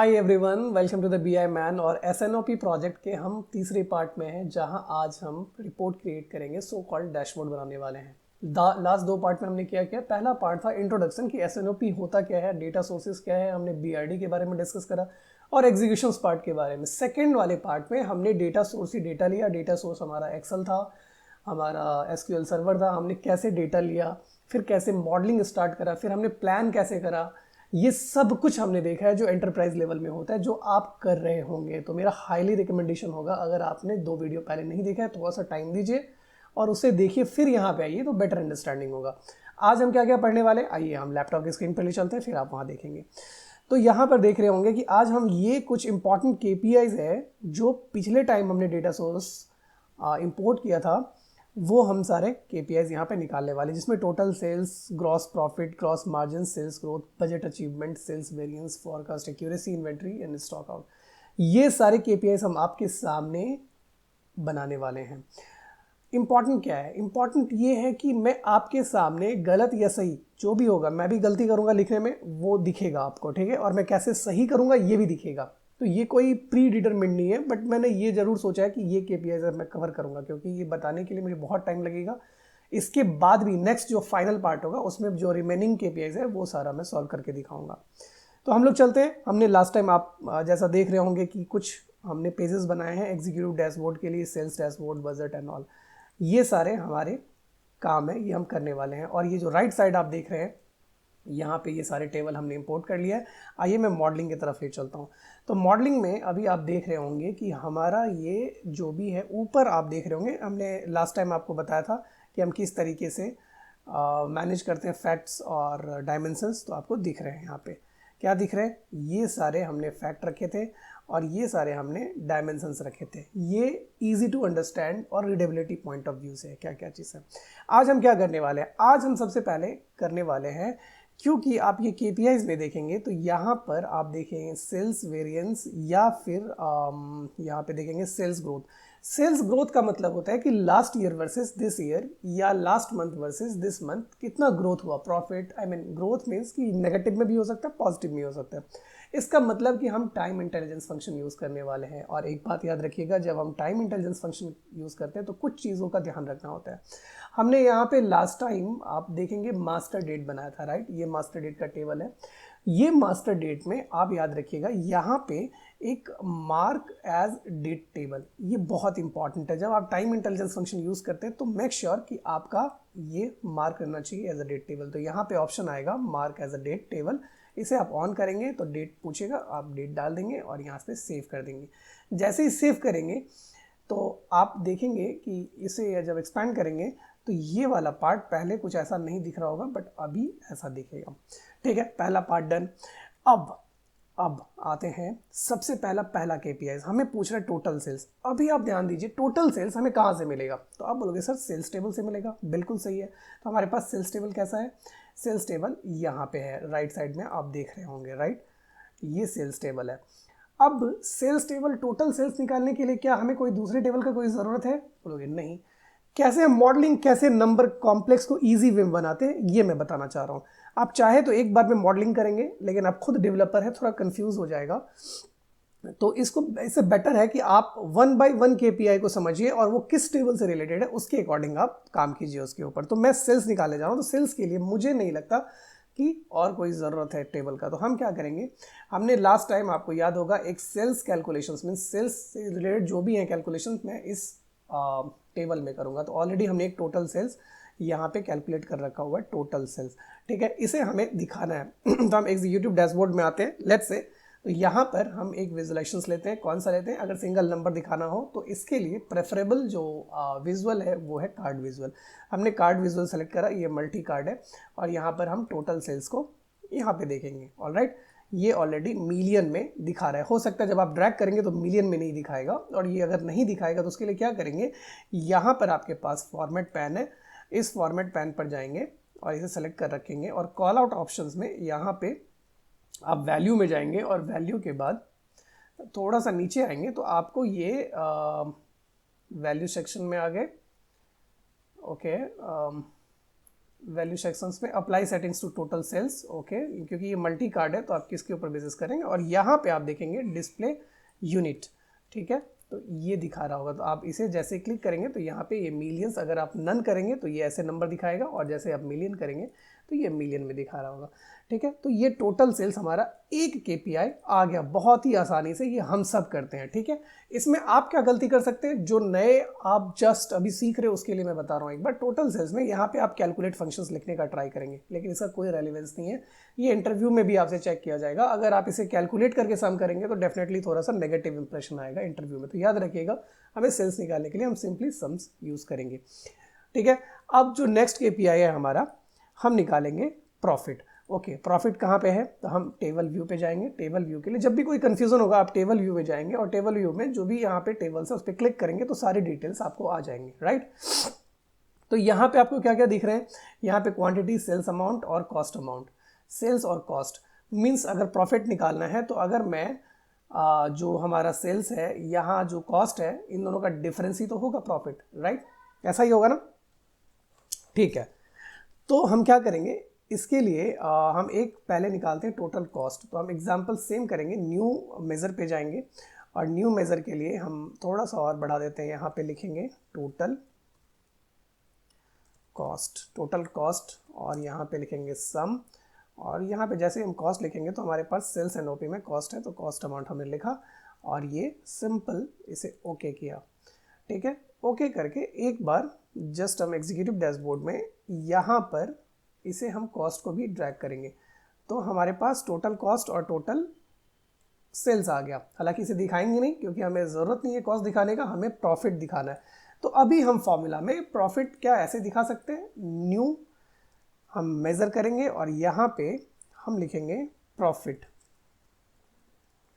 Hi everyone, welcome to the B I man. और SNOP project के हम तीसरे पार्ट में हैं जहां आज हम रिपोर्ट क्रिएट करेंगे, सो कॉल्ड डैशबोर्ड बनाने वाले हैं। लास्ट दो पार्ट में हमने क्या किया? पहला पार्ट था इंट्रोडक्शन कि एसएनओपी होता क्या है, डेटा सोर्सेज क्या है, हमने बीआरडी के बारे में डिस्कस करा और एग्जीक्यूशन पार्ट के बारे में। सेकेंड वाले पार्ट में हमने डेटा सोर्स ही डेटा लिया। डेटा सोर्स हमारा एक्सेल था, हमारा एसक्यूएल सर्वर था। हमने कैसे डेटा लिया, फिर कैसे मॉडलिंग स्टार्ट करा, फिर हमने प्लान कैसे करा, ये सब कुछ हमने देखा है जो एंटरप्राइज लेवल में होता है, जो आप कर रहे होंगे। तो मेरा हाईली रिकमेंडेशन होगा, अगर आपने 2 वीडियो पहले नहीं देखा है थोड़ा सा टाइम दीजिए और उसे देखिए, फिर यहाँ पे आइए तो बेटर अंडरस्टैंडिंग होगा। आज हम क्या क्या पढ़ने वाले, आइए हम लैपटॉप की स्क्रीन पर ले चलते हैं, फिर आप वहाँ देखेंगे। तो यहाँ पर देख रहे होंगे कि आज हम ये कुछ इंपॉर्टेंट केपीआईज है जो पिछले टाइम हमने डेटा सोर्स इंपोर्ट किया था, वो हम सारे केपीआईज यहाँ पे निकालने वाले, जिसमें total sales, gross profit, gross margin, sales growth, budget achievement, sales variance, forecast accuracy, inventory and stock out. ये सारे केपीआईज हम आपके सामने बनाने वाले हैं। इंपॉर्टेंट क्या है? इंपॉर्टेंट ये है कि मैं आपके सामने गलत या सही जो भी होगा, मैं भी गलती करूंगा लिखने में, वो दिखेगा आपको, ठीक है? और मैं कैसे सही करूंगा ये भी दिखेगा। तो ये कोई प्री डिटरमिन्ड नहीं है, बट मैंने ये जरूर सोचा है कि ये केपीआईज मैं कवर करूंगा, क्योंकि ये बताने के लिए मुझे बहुत टाइम लगेगा। इसके बाद भी नेक्स्ट जो फाइनल पार्ट होगा उसमें जो रिमेनिंग केपीआईज है वो सारा मैं सॉल्व करके दिखाऊंगा। तो हम लोग चलते हैं। हमने लास्ट टाइम आप जैसा देख रहे होंगे कि कुछ हमने पेजेस बनाए हैं एग्जीक्यूटिव डैशबोर्ड के लिए, sales dashboard, budget and all. ये सारे हमारे काम है, ये हम करने वाले हैं। और ये जो राइट साइड आप देख रहे हैं, यहाँ पे ये सारे टेबल हमने इंपोर्ट कर लिया है। आइए मैं मॉडलिंग की तरफ ले चलता हूँ। तो मॉडलिंग में अभी आप देख रहे होंगे कि हमारा ये जो भी है, ऊपर आप देख रहे होंगे, हमने लास्ट टाइम आपको बताया था कि हम किस तरीके से मैनेज करते हैं फैक्ट्स और डायमेंशंस। तो आपको दिख रहे हैं यहाँ पे क्या दिख रहे हैं, ये सारे हमने फैक्ट रखे थे और ये सारे हमने डायमेंशंस रखे थे। ये इजी टू अंडरस्टैंड और रीडेबिलिटी पॉइंट ऑफ व्यू से क्या क्या चीज़ है। आज हम क्या करने वाले हैं? आज हम सबसे पहले करने वाले हैं, क्योंकि आप ये केपीआईज में देखेंगे तो यहाँ पर आप देखेंगे सेल्स वेरिएंस या फिर यहाँ पे देखेंगे सेल्स ग्रोथ। सेल्स ग्रोथ का मतलब होता है कि last year versus this year या last month versus this month कितना ग्रोथ हुआ, profit. I mean growth means कि नेगेटिव में भी हो सकता है, पॉजिटिव में हो सकता है। इसका मतलब कि हम टाइम इंटेलिजेंस फंक्शन यूज़ करने वाले हैं। और एक बात याद रखिएगा, जब हम टाइम इंटेलिजेंस फंक्शन यूज़ करते हैं तो कुछ चीज़ों का ध्यान रखना होता है। हमने यहाँ पे लास्ट टाइम आप देखेंगे मास्टर डेट बनाया था, राइट? ये मास्टर डेट का टेबल है। ये मास्टर डेट में आप याद रखिएगा, यहाँ पे एक मार्क एज डेट टेबल, ये बहुत इंपॉर्टेंट है। जब आप टाइम इंटेलिजेंस फंक्शन यूज़ करते हैं तो मेक श्योर कि आपका ये मार्क करना चाहिए एज अ डेट टेबल। तो यहाँ पे ऑप्शन आएगा mark as a date table. इसे आप ऑन करेंगे तो डेट पूछेगा, आप डेट डाल देंगे और यहाँ पे सेव कर देंगे। जैसे ही सेव करेंगे तो आप देखेंगे कि इसे जब एक्सपैंड करेंगे तो ये वाला पार्ट पहले कुछ ऐसा नहीं दिख रहा होगा, बट अभी ऐसा दिखेगा। ठीक है, पहला पार्ट डन। अब आते हैं सबसे पहला केपीआई हमें पूछ रहा है टोटल सेल्स। अभी आप ध्यान दीजिए, टोटल सेल्स हमें कहाँ से मिलेगा? तो आप बोलोगे सर सेल्स टेबल से मिलेगा। बिल्कुल सही है। तो हमारे पास सेल्स टेबल कैसा है? सेल्स टेबल यहाँ पे है, राइट साइड में आप देख रहे होंगे, राइट? ये सेल्स टेबल है। अब सेल्स टेबल, टोटल सेल्स निकालने के लिए क्या हमें कोई दूसरे टेबल का कोई ज़रूरत है? बोलोगे नहीं। कैसे हम मॉडलिंग, कैसे नंबर कॉम्प्लेक्स को इजी वे में बनाते हैं, ये मैं बताना चाह रहा हूँ। आप चाहे तो एक बार में मॉडलिंग करेंगे, लेकिन आप खुद डेवलपर है, थोड़ा कंफ्यूज हो जाएगा। तो इससे बेटर है कि आप 1 बाय 1 केपीआई को समझिए और वो किस टेबल से रिलेटेड है उसके अकॉर्डिंग आप काम कीजिए उसके ऊपर। तो मैं सेल्स निकालने जा रहा हूँ, तो सेल्स के लिए मुझे नहीं लगता कि और कोई ज़रूरत है टेबल का। तो हम क्या करेंगे, हमने लास्ट टाइम आपको याद होगा एक सेल्स कैलकुलेशंस मीन सेल्स से रिलेटेड जो भी है कैलकुलेशंस मैं इस टेबल में करूँगा। तो ऑलरेडी हमने एक टोटल सेल्स यहाँ पे कैलकुलेट कर रखा हुआ है, टोटल सेल्स। ठीक है, इसे हमें दिखाना है। तो हम एग्जीक्यूटिव डैशबोर्ड में आते हैं, लेट्स से। तो यहाँ पर हम एक विजुलाइजेशंस लेते हैं। कौन सा लेते हैं? अगर सिंगल नंबर दिखाना हो तो इसके लिए प्रेफरेबल जो विजुअल है वो है कार्ड विजुअल। हमने कार्ड विजुअल सेलेक्ट करा, ये मल्टी कार्ड है और यहाँ पर हम टोटल सेल्स को यहाँ पे देखेंगे। ऑलराइट, ये ऑलरेडी मिलियन में दिखा रहा है। हो सकता है जब आप ड्रैग करेंगे तो मिलियन में नहीं दिखाएगा, और ये अगर नहीं दिखाएगा तो उसके लिए क्या करेंगे, यहाँ पर आपके पास फॉर्मेट पैन है, इस फॉर्मेट पैन पर जाएंगे और इसे सेलेक्ट कर रखेंगे और कॉल आउट ऑप्शंस में यहाँ पे आप वैल्यू में जाएंगे और वैल्यू के बाद थोड़ा सा नीचे आएंगे तो आपको ये वैल्यू सेक्शन में आ गए। ओके, वैल्यू सेक्शंस में apply settings to total sales, okay, क्योंकि ये मल्टी कार्ड है तो आप किसके ऊपर बेसिस करेंगे, और यहाँ पे आप देखेंगे डिस्प्ले यूनिट, ठीक है, तो ये दिखा रहा होगा, तो आप इसे जैसे क्लिक करेंगे तो यहाँ पे ये मिलियंस, अगर आप नन करेंगे तो ये ऐसे नंबर दिखाएगा, और जैसे आप मिलियन करेंगे तो ये मिलियन में दिखा रहा होगा, ठीक है। तो ये टोटल सेल्स हमारा एक KPI आ गया बहुत ही आसानी से, ये हम सब करते हैं, ठीक है। इसमें आप क्या गलती कर सकते हैं, जो नए आप जस्ट अभी सीख रहे हो उसके लिए मैं बता रहा हूँ एक बार, टोटल सेल्स में यहाँ पे आप कैलकुलेट फंक्शंस लिखने का ट्राई करेंगे, लेकिन इसका कोई रेलिवेंस नहीं है, ये इंटरव्यू में भी आपसे चेक किया जाएगा। अगर आप इसे कैलकुलेट करके सम करेंगे तो डेफिनेटली थोड़ा सा नेगेटिव इंप्रेशन आएगा इंटरव्यू में, तो याद रखिएगा हमें सेल्स निकालने के लिए हम सिंपली सम्स यूज करेंगे, ठीक है। अब जो नेक्स्ट KPI है हमारा, हम निकालेंगे प्रॉफिट, ओके। प्रॉफिट कहाँ पे है, तो हम टेबल व्यू पे जाएंगे। टेबल व्यू के लिए जब भी कोई कंफ्यूजन होगा आप टेबल व्यू में जाएंगे, और टेबल व्यू में जो भी यहाँ पे टेबल्स है उस पर क्लिक करेंगे तो सारी डिटेल्स आपको आ जाएंगे, राइट। तो यहाँ पे आपको क्या क्या दिख रहे हैं, यहाँ पे क्वांटिटी, सेल्स अमाउंट और कॉस्ट अमाउंट। सेल्स और कॉस्ट मीन्स अगर प्रॉफिट निकालना है तो अगर मैं जो हमारा सेल्स है, यहाँ जो कॉस्ट है, इन दोनों का डिफरेंस ही तो होगा प्रॉफिट, राइट, ऐसा ही होगा ना, ठीक है। तो हम क्या करेंगे इसके लिए, हम एक पहले निकालते हैं टोटल कॉस्ट। तो हम एग्जांपल सेम करेंगे, न्यू मेज़र पे जाएंगे, और न्यू मेज़र के लिए हम थोड़ा सा और बढ़ा देते हैं, यहाँ पे लिखेंगे टोटल कॉस्ट, टोटल कॉस्ट, और यहाँ पे लिखेंगे सम, और यहाँ पे जैसे हम कॉस्ट लिखेंगे तो हमारे पास सेल्स एंड OP में कॉस्ट है, तो कॉस्ट अमाउंट हमने लिखा, और ये सिंपल इसे ओके किया, ठीक है। ओके करके एक बार जस्ट हम एग्जीक्यूटिव डैशबोर्ड में यहाँ पर इसे हम कॉस्ट को भी ड्रैग करेंगे, तो हमारे पास टोटल कॉस्ट और टोटल सेल्स आ गया। हालांकि इसे दिखाएंगे नहीं क्योंकि हमें ज़रूरत नहीं है कॉस्ट दिखाने का, हमें प्रॉफिट दिखाना है। तो अभी हम फॉर्मूला में प्रॉफिट क्या ऐसे दिखा सकते हैं, न्यू हम मेज़र करेंगे और यहाँ पे हम लिखेंगे प्रॉफिट,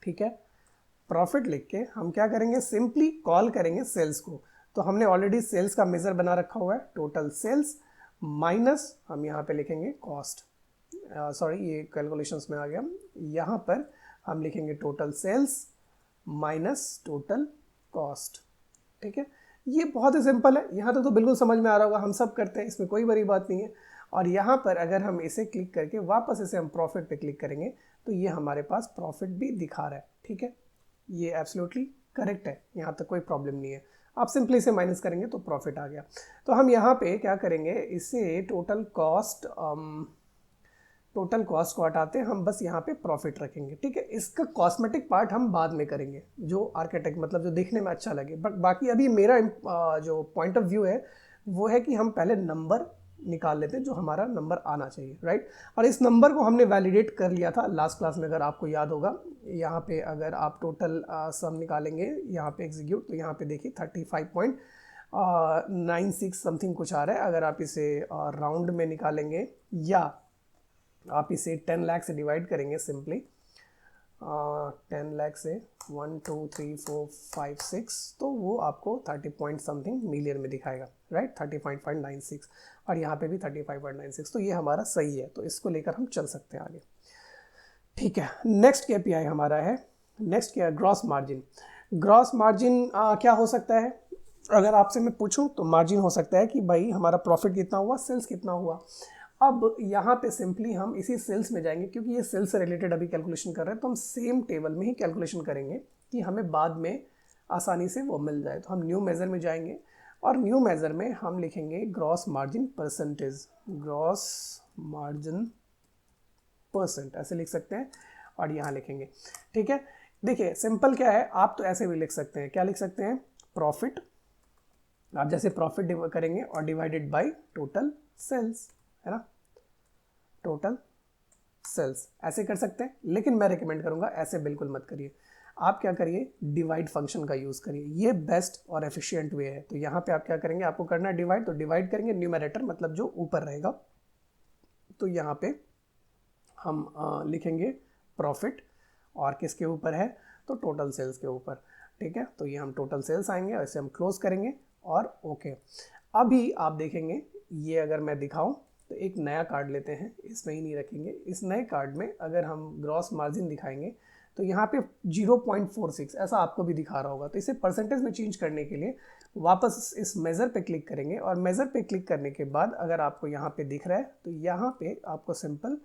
ठीक है। प्रॉफिट लिख के हम क्या करेंगे, सिंपली कॉल करेंगे सेल्स को। तो हमने ऑलरेडी सेल्स का मेज़र बना रखा हुआ है, टोटल सेल्स माइनस हम यहाँ पे लिखेंगे कॉस्ट, सॉरी ये कैलकुलेशंस में आ गया, यहाँ पर हम लिखेंगे total sales minus total cost, ठीक है। ये बहुत ही सिंपल है, यहाँ तक तो बिल्कुल समझ में आ रहा होगा, हम सब करते हैं, इसमें कोई बड़ी बात नहीं है। और यहाँ पर अगर हम इसे क्लिक करके वापस इसे हम प्रॉफिट पे क्लिक करेंगे तो ये हमारे पास प्रॉफिट भी दिखा रहा है, ठीक है। ये एब्सोल्युटली करेक्ट है, यहाँ तक कोई प्रॉब्लम नहीं है। आप सिंपली इसे माइनस करेंगे तो प्रॉफिट आ गया। तो हम यहाँ पे क्या करेंगे, इसे टोटल कॉस्ट को हटाते हैं, हम बस यहाँ पे प्रॉफिट रखेंगे, ठीक है। इसका कॉस्मेटिक पार्ट हम बाद में करेंगे, जो आर्किटेक्ट मतलब जो देखने में अच्छा लगे, बट बाकी अभी मेरा जो पॉइंट ऑफ व्यू है वो है कि हम पहले नंबर निकाल लेते हैं जो हमारा नंबर आना चाहिए, राइट। और इस नंबर को हमने वैलिडेट कर लिया था लास्ट क्लास में, अगर आपको याद होगा। यहाँ पे अगर आप टोटल सम निकालेंगे, यहाँ पे एग्जीक्यूट, तो यहाँ पे देखिए 35.96 समथिंग कुछ आ रहा है। अगर आप इसे राउंड में निकालेंगे या आप इसे 10 लाख से डिवाइड करेंगे, सिंपली 10 लाख से 1 2 3 4 5 6, तो वो आपको 30 पॉइंट समथिंग मिलियन में दिखाएगा, राइट, 35.96, और यहाँ पे भी 35.96। तो ये हमारा सही है, तो इसको लेकर हम चल सकते हैं आगे, ठीक है। नेक्स्ट KPI हमारा है, नेक्स्ट क्या है, ग्रॉस मार्जिन। ग्रॉस मार्जिन क्या हो सकता है, अगर आपसे मैं पूछूं तो मार्जिन हो सकता है कि भाई हमारा प्रॉफिट कितना हुआ, सेल्स कितना हुआ। अब यहाँ पे सिंपली हम इसी सेल्स में जाएंगे, क्योंकि ये सेल्स से रिलेटेड अभी कैलकुलेशन कर रहे हैं, तो हम सेम टेबल में ही कैलकुलेशन करेंगे कि हमें बाद में आसानी से वो मिल जाए। तो हम न्यू मेज़र में जाएंगे, और न्यू मेज़र में हम लिखेंगे gross margin percentage, gross margin percent ऐसे लिख सकते हैं, और यहाँ लिखेंगे, ठीक है। देखिए सिंपल क्या है, आप तो ऐसे भी लिख सकते हैं, क्या लिख सकते हैं, प्रॉफिट, आप जैसे प्रॉफिट करेंगे और डिवाइडेड बाय टोटल सेल्स, है ना, टोटल सेल्स, ऐसे कर सकते हैं। लेकिन मैं रिकमेंड करूंगा ऐसे बिल्कुल मत करिए, आप क्या करिए, डिवाइड फंक्शन का यूज़ करिए, ये बेस्ट और एफिशिएंट वे है। तो यहाँ पे आप क्या करेंगे, आपको करना है डिवाइड, तो डिवाइड करेंगे न्यूमरेटर मतलब जो ऊपर रहेगा, तो यहाँ पे हम लिखेंगे प्रॉफिट, और किसके ऊपर है, तो टोटल सेल्स के ऊपर, ठीक है। तो ये हम टोटल सेल्स आएंगे, ऐसे हम क्लोज करेंगे और ओके। अभी आप देखेंगे, ये अगर मैं दिखाऊं तो एक नया कार्ड लेते हैं, इसमें ही नहीं रखेंगे। इस नए कार्ड में अगर हम ग्रॉस मार्जिन दिखाएंगे तो यहाँ पे 0.46 ऐसा आपको भी दिखा रहा होगा। तो इसे परसेंटेज में चेंज करने के लिए वापस इस मेज़र पे क्लिक करेंगे और मेज़र पे क्लिक करने के बाद अगर आपको यहाँ पे दिख रहा है तो यहाँ पे आपको सिंपल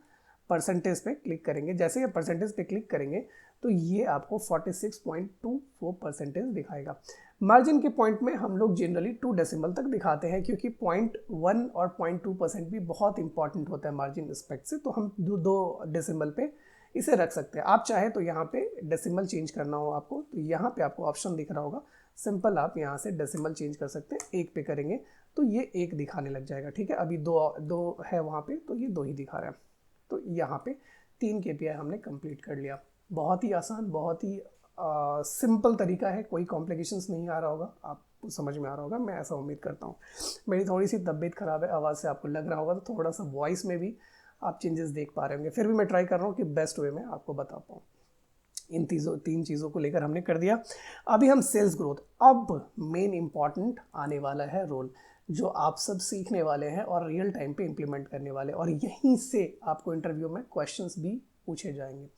परसेंटेज पे क्लिक करेंगे। जैसे ये परसेंटेज पे क्लिक करेंगे तो ये आपको 46.24% दिखाएगा। मार्जिन के पॉइंट में हम लोग जनरली 2 डेसिमल तक दिखाते हैं क्योंकि 0.1 और 0.2% भी बहुत इंपॉर्टेंट होता है मार्जिन रिस्पेक्ट से, तो हम 2 डेसिमल पे इसे रख सकते हैं। आप चाहे तो यहाँ पे डेसिमल चेंज करना हो आपको तो यहाँ पे आपको ऑप्शन दिख रहा होगा, सिंपल आप यहाँ से डेसिमल चेंज कर सकते हैं। 1 पे करेंगे तो ये 1 दिखाने लग जाएगा, ठीक है। अभी 2 है वहाँ पे तो ये 2 ही दिखा रहा है। तो यहाँ पे 3 KPI हमने कंप्लीट कर लिया। बहुत ही आसान, बहुत ही सिंपल तरीका है, कोई कॉम्प्लिकेशंस नहीं आ रहा होगा, आपको समझ में आ रहा होगा, मैं ऐसा उम्मीद करता हूँ। मेरी थोड़ी सी तबीयत ख़राब है, आवाज़ से आपको लग रहा होगा, तो थोड़ा सा वॉइस में भी आप चेंजेस देख पा रहे होंगे। फिर भी मैं ट्राई कर रहा हूँ कि बेस्ट वे में आपको बता पाऊँ। इन 3 चीज़ों को लेकर हमने कर दिया। अभी हम सेल्स ग्रोथ, अब मेन इम्पॉर्टेंट आने वाला है रोल, जो आप सब सीखने वाले हैं और रियल टाइम पे इम्प्लीमेंट करने वाले, और यहीं से आपको इंटरव्यू में क्वेश्चंस भी पूछे जाएंगे।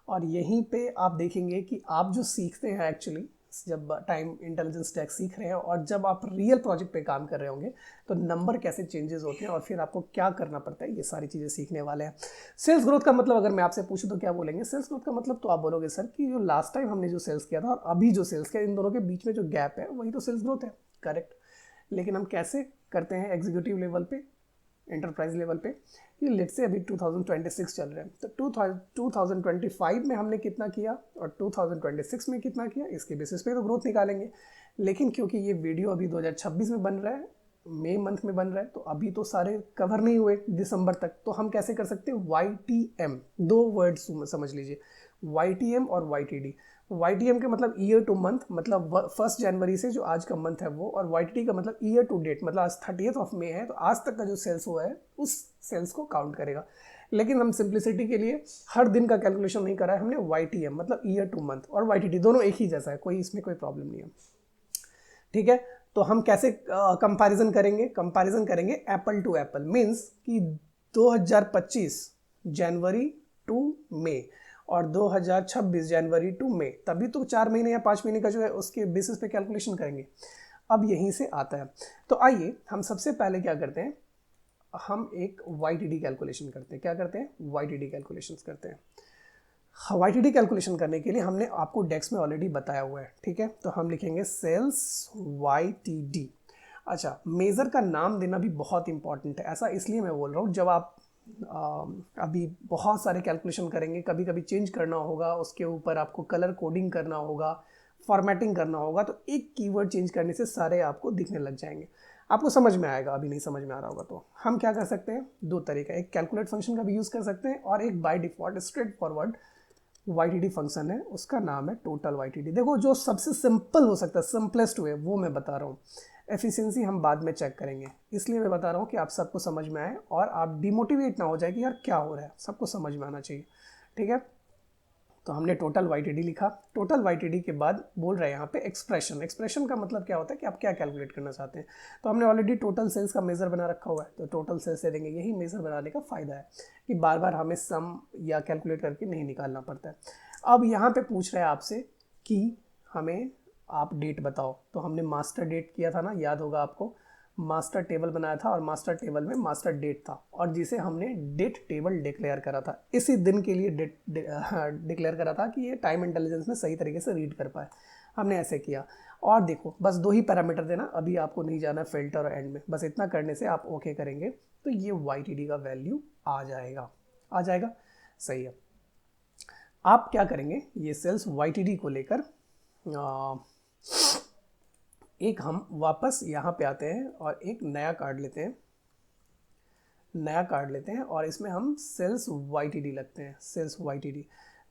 और यहीं पे आप देखेंगे कि आप जो सीखते हैं एक्चुअली, जब टाइम इंटेलिजेंस टैग सीख रहे हैं और जब आप रियल प्रोजेक्ट पे काम कर रहे होंगे तो नंबर कैसे चेंजेस होते हैं और फिर आपको क्या करना पड़ता है, ये सारी चीज़ें सीखने वाले हैं। सेल्स ग्रोथ का मतलब अगर मैं आपसे पूछूं तो क्या बोलेंगे? सेल्स ग्रोथ का मतलब तो आप बोलोगे सर कि जो लास्ट टाइम हमने जो सेल्स किया था और अभी जो सेल्स किया, इन दोनों के बीच में जो गैप है वही तो सेल्स ग्रोथ है। करेक्ट। लेकिन हम कैसे करते हैं एग्जीक्यूटिव लेवल पे, एंटरप्राइज लेवल पे? ये लेट्स से अभी 2026 चल रहा है, तो 2025 में हमने कितना किया और 2026 में कितना किया, इसके बेसिस पे तो ग्रोथ निकालेंगे। लेकिन क्योंकि ये वीडियो अभी 2026 में बन रहा है, मई मंथ में बन रहा है, तो अभी तो सारे कवर नहीं हुए दिसंबर तक, तो हम कैसे कर सकते हैं? YTM, 2 वर्ड्स समझ लीजिए, YTM और YTD। YTM का मतलब ईयर टू मंथ, मतलब 1 जनवरी से जो आज का मंथ है वो, और YTD का मतलब ईयर टू डेट, मतलब आज 30 मई है तो आज तक का जो सेल्स हुआ है उस सेल्स को काउंट करेगा। लेकिन हम सिंप्लिसिटी के लिए हर दिन का कैलकुलेशन नहीं करा है हमने, YTM मतलब ईयर टू मंथ, और YTD दोनों एक ही जैसा है, कोई इसमें कोई प्रॉब्लम नहीं है, ठीक है। तो हम कैसे कंपैरिजन करेंगे? कंपैरिजन करेंगे एप्पल टू एप्पल, मींस कि 2025 जनवरी टू मई और 2026 जनवरी टू मई, तभी तो 4 महीने या 5 महीने का जो है उसके बेसिस पे कैलकुलेशन करेंगे। अब यहीं से आता है, तो आइए हम सबसे पहले क्या करते हैं, हम एक YTD कैलकुलेशन करते हैं। क्या करते हैं? YTD कैलकुलेशंस करते हैं। YTD कैलकुलेशन करने के लिए हमने आपको डेक्स में ऑलरेडी बताया हुआ है, ठीक है। तो हम लिखेंगे सेल्स YTD। अच्छा, मेज़र का नाम देना भी बहुत इंपॉर्टेंट है। ऐसा इसलिए मैं बोल रहा हूँ, जब आप अभी बहुत सारे कैलकुलेशन करेंगे, कभी कभी चेंज करना होगा, उसके ऊपर आपको कलर कोडिंग करना होगा, फॉर्मेटिंग करना होगा, तो एक कीवर्ड चेंज करने से सारे आपको दिखने लग जाएंगे। आपको समझ में आएगा, अभी नहीं समझ में आ रहा होगा तो हम क्या कर सकते हैं, 2 तरीका, एक कैलकुलेट फंक्शन का भी यूज़ कर सकते हैं और एक by default straight forward YTD function है, उसका नाम है टोटल YTD। देखो, जो सबसे सिंपल हो सकता है, सिंपलेस्ट वे, वो मैं बता रहा हूँ। एफिशिएंसी हम बाद में चेक करेंगे, इसलिए मैं बता रहा हूँ कि आप सबको समझ में आए और आप डिमोटिवेट ना हो जाए कि यार क्या हो रहा है, सबको समझ में आना चाहिए, ठीक है। तो हमने टोटल YTD लिखा। टोटल YTD के बाद बोल रहे हैं यहाँ पे एक्सप्रेशन। एक्सप्रेशन का मतलब क्या होता है कि आप क्या कैलकुलेट करना चाहते हैं। तो हमने ऑलरेडी टोटल सेल्स का मेज़र बना रखा हुआ है, तो टोटल सेल्स से देंगे। यही मेज़र बनाने का फ़ायदा है कि बार बार हमें सम या कैलकुलेट करके नहीं निकालना पड़ता है। अब यहाँ पे पूछ रहे हैं आपसे कि हमें आप डेट बताओ, तो हमने मास्टर डेट किया था ना, याद होगा आपको, मास्टर टेबल बनाया था और मास्टर टेबल में मास्टर डेट था, और जिसे हमने डेट टेबल डिक्लेयर करा था, इसी दिन के लिए डेट डिक्लेयर करा था कि ये टाइम इंटेलिजेंस में सही तरीके से रीड कर पाए। हमने ऐसे किया, और देखो बस 2 ही पैरामीटर देना, अभी आपको नहीं जाना फिल्टर और एंड में, बस इतना करने से आप ओके करेंगे तो ये YTD का वैल्यू आ जाएगा। आ जाएगा, सही है। आप क्या करेंगे, ये सेल्स YTD को लेकर एक हम वापस यहाँ पे आते हैं और एक नया कार्ड लेते हैं, और इसमें हम सेल्स YTD लगते हैं, सेल्स YTD।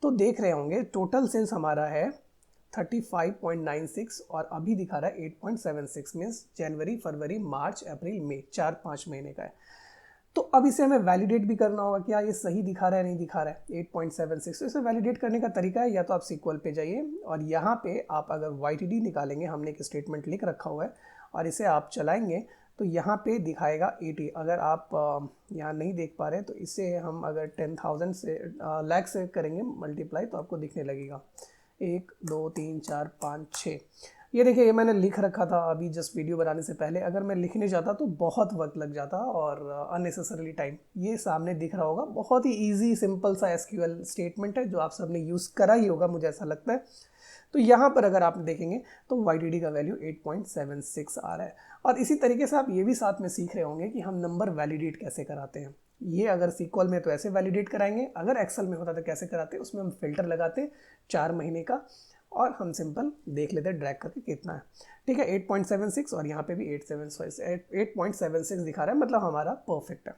तो देख रहे होंगे टोटल सेल्स हमारा है 35.96 और अभी दिखा रहा है 8.76, मीन्स जनवरी, फरवरी, मार्च, अप्रैल, मई, 4-5 महीने का है। तो अब इसे हमें वैलिडेट भी करना होगा, क्या ये सही दिखा रहा है, नहीं दिखा रहा है 8.76। तो इसे वैलिडेट करने का तरीका है, या तो आप SQL पे जाइए और यहाँ पे आप अगर YTD निकालेंगे, हमने एक स्टेटमेंट लिख रखा हुआ है, और इसे आप चलाएंगे तो यहाँ पे दिखाएगा 80। अगर आप यहाँ नहीं देख पा रहे तो इसे हम अगर 10,000 से लाख से करेंगे मल्टीप्लाई तो आपको दिखने लगेगा 1 2 3 4 5 6। ये देखिए, ये मैंने लिख रखा था अभी जस्ट वीडियो बनाने से पहले। अगर मैं लिखने जाता तो बहुत वक्त लग जाता और अननेसेसरली टाइम। ये सामने दिख रहा होगा, बहुत ही इजी सिंपल सा एसक्यूएल स्टेटमेंट है जो आप सबने यूज़ करा ही होगा, मुझे ऐसा लगता है। तो यहाँ पर अगर आप देखेंगे तो YTD का वैल्यू 8.76 आ रहा है। और इसी तरीके से आप ये भी साथ में सीख रहे होंगे कि हम नंबर वैलिडेट कैसे कराते हैं। ये अगर SQL में तो ऐसे वैलिडेट कराएंगे, अगर एक्सेल में होता तो कैसे कराते हैं, उसमें हम फिल्टर लगाते हैं 4 महीने का और हम सिंपल देख लेते हैं ड्रैग करके कितना है। ठीक है, 8.76 और यहाँ पे भी 8.76 दिखा रहा है, मतलब हमारा परफेक्ट है।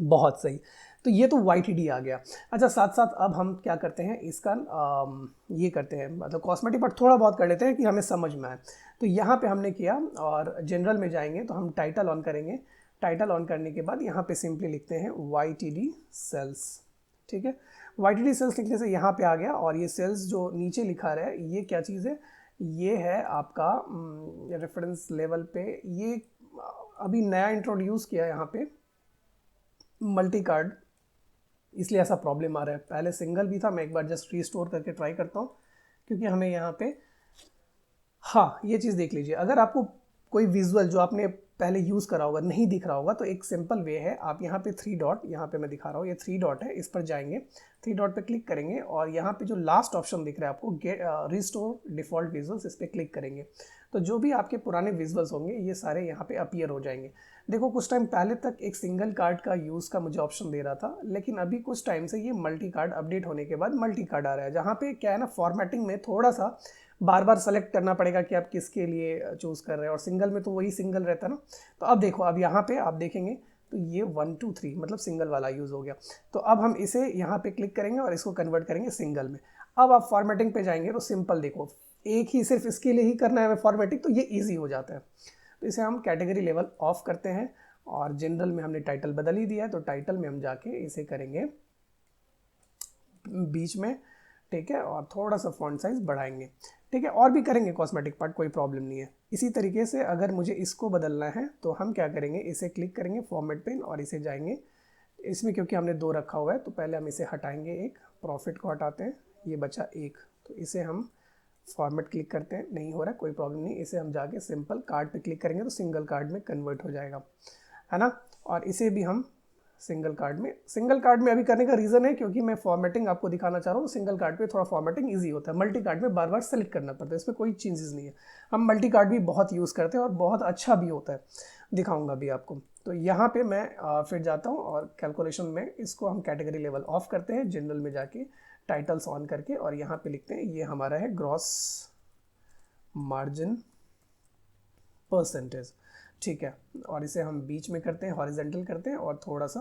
बहुत सही। तो ये तो YTD आ गया। अच्छा, साथ साथ अब हम क्या करते हैं इसका ये करते हैं, मतलब कॉस्मेटिक पार्ट थोड़ा बहुत कर लेते हैं कि हमें समझ में आए। तो यहाँ पे हमने किया और जनरल में जाएंगे तो हम टाइटल ऑन करेंगे। टाइटल ऑन करने के बाद यहाँ पे सिंपली लिखते हैं YTD सेल्स। ठीक है, YTD सेल्स लिखने से यहाँ पे आ गया। और ये सेल्स जो नीचे लिखा रहा है ये क्या चीज़ है, ये है आपका रेफरेंस लेवल पे। ये अभी नया इंट्रोड्यूस किया यहाँ पे मल्टी कार्ड, इसलिए ऐसा प्रॉब्लम आ रहा है। पहले सिंगल भी था, मैं एक बार जस्ट रीस्टोर करके ट्राई करता हूँ क्योंकि हमें यहाँ पे, हाँ ये चीज़ देख लीजिए। अगर आपको कोई विजुअल जो आपने पहले यूज़ करा होगा नहीं दिख रहा होगा तो एक सिंपल वे है, आप यहाँ पे 3 डॉट, यहाँ पे मैं दिखा रहा हूँ, ये 3 डॉट है, इस पर जाएंगे, 3 डॉट पे क्लिक करेंगे और यहाँ पे जो लास्ट ऑप्शन दिख रहा है आपको गेट रिस्टोर डिफ़ॉल्ट विजुअल्स, इस पर क्लिक करेंगे तो जो भी आपके पुराने विजुअल्स होंगे ये सारे यहाँ पे अपीयर हो जाएंगे। देखो, कुछ टाइम पहले तक एक सिंगल कार्ड का यूज़ का मुझे ऑप्शन दे रहा था, लेकिन अभी कुछ टाइम से ये मल्टी कार्ड अपडेट होने के बाद मल्टी कार्ड आ रहा है, जहाँ पे क्या है ना, फॉर्मेटिंग में थोड़ा सा बार बार सेलेक्ट करना पड़ेगा कि आप किसके लिए चूज़ कर रहे हैं। और सिंगल में तो वही सिंगल रहता है ना। तो अब देखो, अब यहाँ पे आप देखेंगे तो ये 1 2 3 मतलब सिंगल वाला यूज़ हो गया। तो अब हम इसे यहाँ पे क्लिक करेंगे और इसको कन्वर्ट करेंगे सिंगल में। अब आप फॉर्मेटिंग पे जाएंगे तो सिंपल देखो, एक ही सिर्फ इसके लिए ही करना है हमें फॉर्मेटिंग, तो ये ईजी हो जाता है। तो इसे हम कैटेगरी लेवल ऑफ करते हैं और जनरल में हमने टाइटल बदल ही दिया है तो टाइटल में हम जाके इसे करेंगे बीच में। ठीक है, और थोड़ा सा फॉन्ट साइज बढ़ाएंगे। ठीक है, और भी करेंगे कॉस्मेटिक पार्ट, कोई प्रॉब्लम नहीं है। इसी तरीके से अगर मुझे इसको बदलना है तो हम क्या करेंगे, इसे क्लिक करेंगे फॉर्मेट पे और इसे जाएंगे इसमें, क्योंकि हमने 2 रखा हुआ है तो पहले हम इसे हटाएंगे, एक प्रॉफिट को हटाते हैं, ये बचा 1, तो इसे हम फॉर्मेट क्लिक करते हैं, नहीं हो रहा है कोई प्रॉब्लम नहीं, इसे हम जाके सिंपल कार्ड पे क्लिक करेंगे तो सिंगल कार्ड में कन्वर्ट हो जाएगा, है ना। और इसे भी हम सिंगल कार्ड में अभी करने का रीज़न है क्योंकि मैं फॉर्मेटिंग आपको दिखाना चाह रहा हूँ। सिंगल कार्ड पे थोड़ा फॉर्मेटिंग इजी होता है, मल्टी कार्ड में बार बार सेलेक्ट करना पड़ता है, इसमें कोई चेंजेस नहीं है। हम मल्टी कार्ड भी बहुत यूज़ करते हैं और बहुत अच्छा भी होता है, दिखाऊंगा भी आपको। तो यहाँ पे मैं फिर जाता हूँ और कैलकुलेशन में इसको हम कैटेगरी लेवल ऑफ करते हैं, जनरल में जाके टाइटल्स ऑन करके और यहाँ पे लिखते हैं ये हमारा है ग्रॉस मार्जिन परसेंटेज। ठीक है, और इसे हम बीच में करते हैं, हॉरिजेंटल करते हैं और थोड़ा सा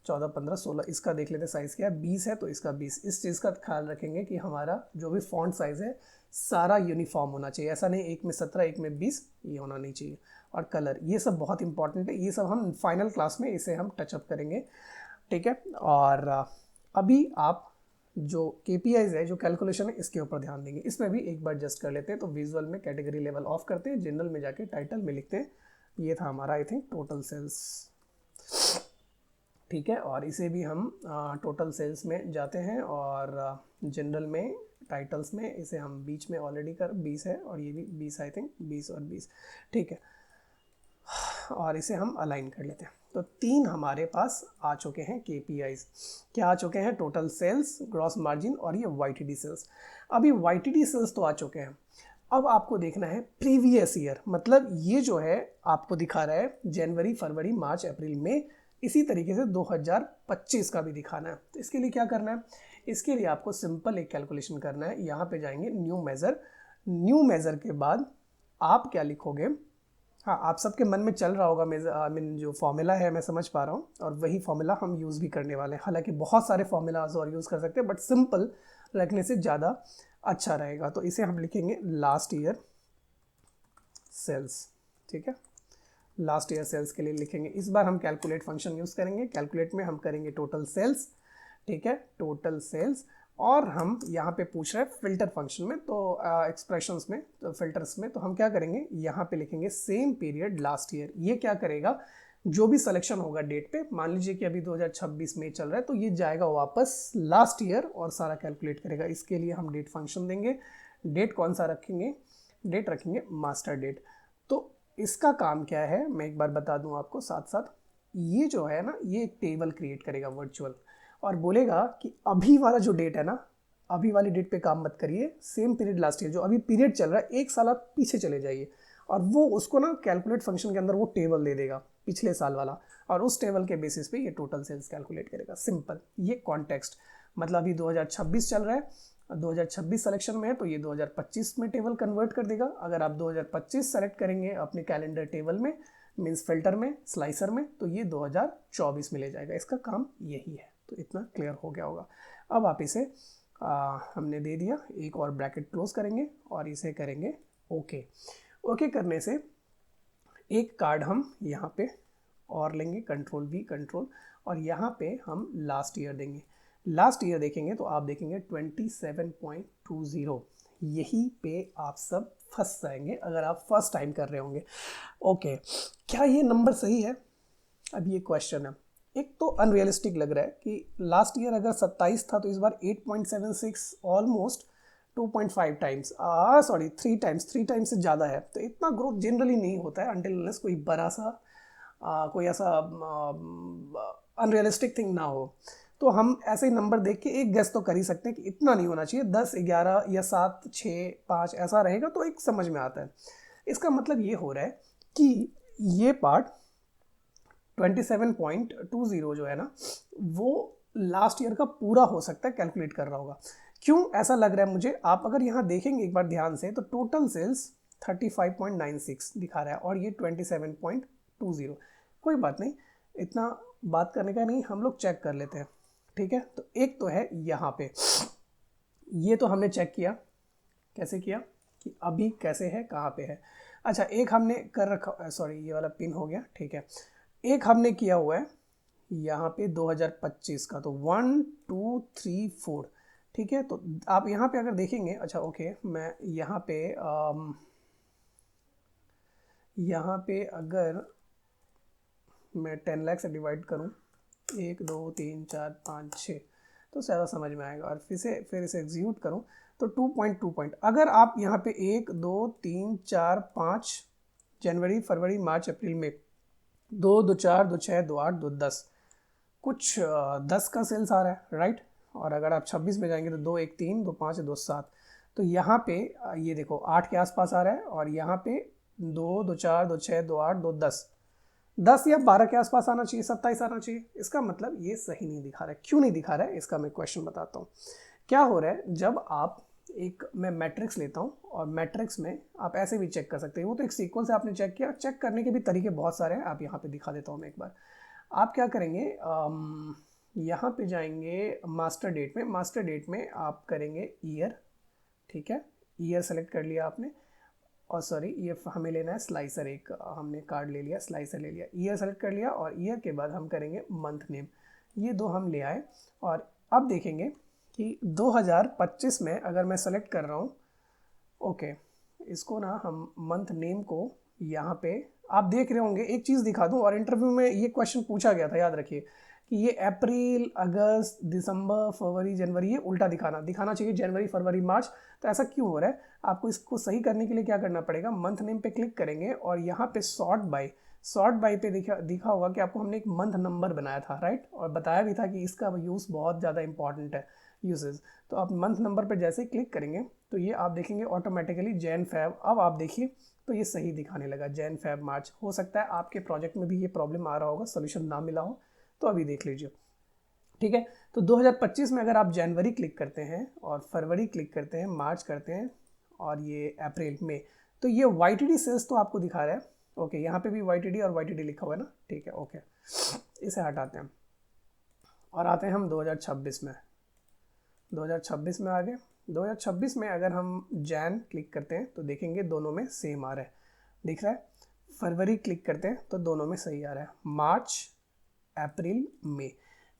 14 15 16 इसका देख लेते हैं साइज़ क्या है, 20 है तो इसका 20। इस चीज़ का ख्याल रखेंगे कि हमारा जो भी फॉन्ट साइज़ है सारा यूनिफॉर्म होना चाहिए, ऐसा नहीं एक में 17 एक में 20, ये होना नहीं चाहिए। और कलर, ये सब बहुत इंपॉर्टेंट है, ये सब हम फाइनल क्लास में इसे हम टचअप करेंगे। ठीक है, और अभी आप जो KPIs है, जो कैलकुलेशन है, इसके ऊपर ध्यान देंगे। इसमें भी एक बार जस्ट कर लेते हैं। तो विजुअल में कैटेगरी लेवल ऑफ करते हैं, जनरल में जाके टाइटल में लिखते हैं ये था हमारा आई थिंक टोटल सेल्स। ठीक है, और इसे भी हम टोटल सेल्स में जाते हैं और जनरल में टाइटल्स में इसे हम बीच में ऑलरेडी कर 20 है और ये भी 20 आई थिंक 20 और 20। ठीक है, और इसे हम अलाइन कर लेते हैं। तो 3 हमारे पास आ चुके हैं KPIs। क्या आ चुके हैं, टोटल सेल्स, ग्रॉस मार्जिन और ये YTD सेल्स। अभी YTD सेल्स तो आ चुके हैं, अब आपको देखना है प्रीवियस ईयर, मतलब ये जो है आपको दिखा रहा है जनवरी फरवरी मार्च अप्रैल मई, इसी तरीके से 2025 का भी दिखाना है। तो इसके लिए क्या करना है, इसके लिए आपको सिंपल एक कैलकुलेशन करना है। यहाँ पे जाएंगे न्यू मेज़र के बाद आप क्या लिखोगे, हाँ आप सबके मन में चल रहा होगा आई मीन जो फॉर्मूला है मैं समझ पा रहा हूँ, और वही फॉर्मूला हम यूज़ भी करने वाले हैं। हालांकि बहुत सारे फॉर्मूलाज और यूज़ कर सकते हैं बट सिंपल रखने से ज़्यादा अच्छा रहेगा। तो इसे हम लिखेंगे लास्ट ईयर सेल्स। ठीक है, लास्ट ईयर सेल्स के लिए लिखेंगे। इस बार हम कैलकुलेट फंक्शन यूज़ करेंगे। कैलकुलेट में हम करेंगे टोटल सेल्स। ठीक है, टोटल सेल्स और हम यहाँ पे पूछ रहे हैं फिल्टर फंक्शन में, तो एक्सप्रेशंस में, तो फिल्टर्स में, तो हम क्या करेंगे, यहाँ पे लिखेंगे सेम पीरियड लास्ट ईयर। ये क्या करेगा, जो भी सिलेक्शन होगा डेट पे, मान लीजिए कि अभी 2026 में चल रहा है, तो ये जाएगा वापस लास्ट ईयर और सारा कैलकुलेट करेगा। इसके लिए हम डेट फंक्शन देंगे। डेट कौन सा रखेंगे, डेट रखेंगे मास्टर डेट। तो इसका काम क्या है मैं एक बार बता दूं आपको साथ साथ। ये जो है ना, ये एक टेबल क्रिएट करेगा वर्चुअल, और बोलेगा कि अभी वाला जो डेट है ना, अभी वाली डेट पे काम मत करिए, सेम पीरियड लास्ट ईयर, जो अभी पीरियड चल रहा है एक साल आप पीछे चले जाइए, और वो उसको ना कैलकुलेट फंक्शन के अंदर वो टेबल दे देगा पिछले साल वाला, और उस टेबल के बेसिस पे ये टोटल सेल्स कैलकुलेट करेगा। सिंपल। ये कॉन्टेक्स्ट, मतलब अभी 2026 चल रहा है, 2026 सिलेक्शन में है, तो ये 2025 में टेबल कन्वर्ट कर देगा। अगर आप 2025 सेलेक्ट करेंगे अपने कैलेंडर टेबल में, मीन्स फिल्टर में, स्लाइसर में, तो ये 2024 में ले जाएगा। इसका काम यही है। तो इतना क्लियर हो गया होगा। अब आप इसे हमने दे दिया, एक और ब्रैकेट क्लोज करेंगे और इसे करेंगे ओके। ओके करने से एक कार्ड हम यहाँ पे और लेंगे, कंट्रोल V कंट्रोल, और यहाँ पे हम लास्ट ईयर देंगे। लास्ट ईयर देखेंगे तो आप देखेंगे 27.20। यही पे आप सब फंस जाएंगे अगर आप फर्स्ट टाइम कर रहे होंगे। ओके, क्या ये नंबर सही है? अब ये क्वेश्चन है। एक तो अनरियलिस्टिक लग रहा है कि लास्ट ईयर अगर 27 था तो इस बार 8.76, ऑलमोस्ट 2.5 टाइम्स, सॉरी 3 टाइम्स से ज़्यादा है। तो इतना ग्रोथ जनरली नहीं होता है अनटिल अनलेस कोई बड़ा सा कोई ऐसा अनरियलिस्टिक थिंग ना हो। तो हम ऐसे ही नंबर देख के एक गेस तो कर ही सकते हैं कि इतना नहीं होना चाहिए, 10, 11 या 7, 6, 5 ऐसा रहेगा तो एक समझ में आता है। इसका मतलब ये हो रहा है कि ये पार्ट 27.20 जो है ना, वो लास्ट ईयर का पूरा हो सकता है, कैलकुलेट कर रहा होगा। क्यों ऐसा लग रहा है मुझे, आप अगर यहाँ देखेंगे एक बार ध्यान से, तो टोटल सेल्स 35.96 दिखा रहा है और ये 27.20। कोई बात नहीं, इतना बात करने का नहीं, हम लोग चेक कर लेते हैं। ठीक है, तो एक तो है यहाँ पे, ये तो हमने चेक किया। कैसे किया कि अभी कैसे है, कहाँ पे है। अच्छा, एक हमने कर रखा, सॉरी ये वाला पिन हो गया। ठीक है, एक हमने किया हुआ है यहाँ पे 2025 का, तो 1 2 3 4। ठीक है, तो आप यहाँ पे अगर देखेंगे, अच्छा ओके, मैं यहाँ पे अगर मैं 10 लाख से डिवाइड करूँ, 1 2 3 4 5 6, तो ज़्यादा समझ में आएगा। और फिर इसे एग्जीक्यूट करूँ तो 2 पॉइंट, अगर आप यहाँ पे 1 2 3 4 5 जनवरी फरवरी मार्च अप्रैल में 2 2 4 2 6 2 8 2 10, कुछ 10 का सेल्स आ रहा है, राइट। और अगर आप 26 में जाएंगे तो 2 1 3 2 5 2 7, तो यहाँ पे ये देखो 8 के आसपास आ रहा है, और यहाँ पे 2 2 4 2 6 2 8 2 10 या 12 के आसपास आना चाहिए, 27 आना चाहिए। इसका मतलब ये सही नहीं दिखा रहा है। क्यों नहीं दिखा रहा है, इसका मैं क्वेश्चन बताता हूँ। क्या हो रहा है, जब आप मैं मैट्रिक्स लेता हूँ, और मैट्रिक्स में आप ऐसे भी चेक कर सकते हैं। वो तो एक सीक्वेंस है, आपने चेक किया, चेक करने के भी तरीके बहुत सारे हैं। आप यहाँ पे दिखा देता हूँ मैं एक बार। आप क्या करेंगे, यहाँ पे जाएंगे मास्टर डेट में। मास्टर डेट में आप करेंगे ईयर। ठीक है, ईयर सेलेक्ट कर लिया आपने, और सॉरी ये हमें लेना है स्लाइसर, एक हमने कार्ड ले लिया, स्लाइसर ले लिया, ईयर सेलेक्ट कर लिया, और ईयर के बाद हम करेंगे मंथ नेम। ये दो हम ले आए, और अब देखेंगे कि 2025 में अगर मैं सेलेक्ट कर रहा हूँ, ओके, इसको ना हम मंथ नेम को यहाँ पे आप देख रहे होंगे। एक चीज़ दिखा दूँ, और इंटरव्यू में ये क्वेश्चन पूछा गया था, याद रखिए, कि ये अप्रैल अगस्त दिसंबर फरवरी जनवरी, ये उल्टा दिखाना चाहिए जनवरी फरवरी मार्च। तो ऐसा क्यों हो रहा है, आपको इसको सही करने के लिए क्या करना पड़ेगा, मंथ नेम पे क्लिक करेंगे, और यहाँ पे सॉर्ट बाय पे दिखा होगा कि आपको हमने एक मंथ नंबर बनाया था, राइट, और बताया भी था कि इसका यूज़ बहुत ज़्यादा इंपॉर्टेंट है, यूजेज। तो आप मंथ नंबर पर जैसे ही क्लिक करेंगे तो ये आप देखेंगे ऑटोमेटिकली जैन फैब। अब आप देखिए तो ये सही दिखाने लगा, जैन फैब मार्च। हो सकता है आपके प्रोजेक्ट में भी ये प्रॉब्लम आ रहा होगा, सोल्यूशन ना मिला हो, तो अभी देख लीजिए। ठीक है, तो 2025 में अगर आप जनवरी क्लिक करते हैं, और फरवरी क्लिक करते हैं, मार्च करते हैं, और ये अप्रैल में, तो ये YTD सेल्स तो आपको दिखा रहा है। ओके, यहाँ पे भी YTD और YTD लिखा हुआ है ना। ठीक है, ओके, इसे हटाते हैं और आते हैं हम 2026 में। 2026 में आ गए। 2026 में अगर हम जैन क्लिक करते हैं तो देखेंगे दोनों में सेम आ रहा है, दिख रहा है। फरवरी क्लिक करते हैं तो दोनों में सही आ रहा है। मार्च अप्रैल मई,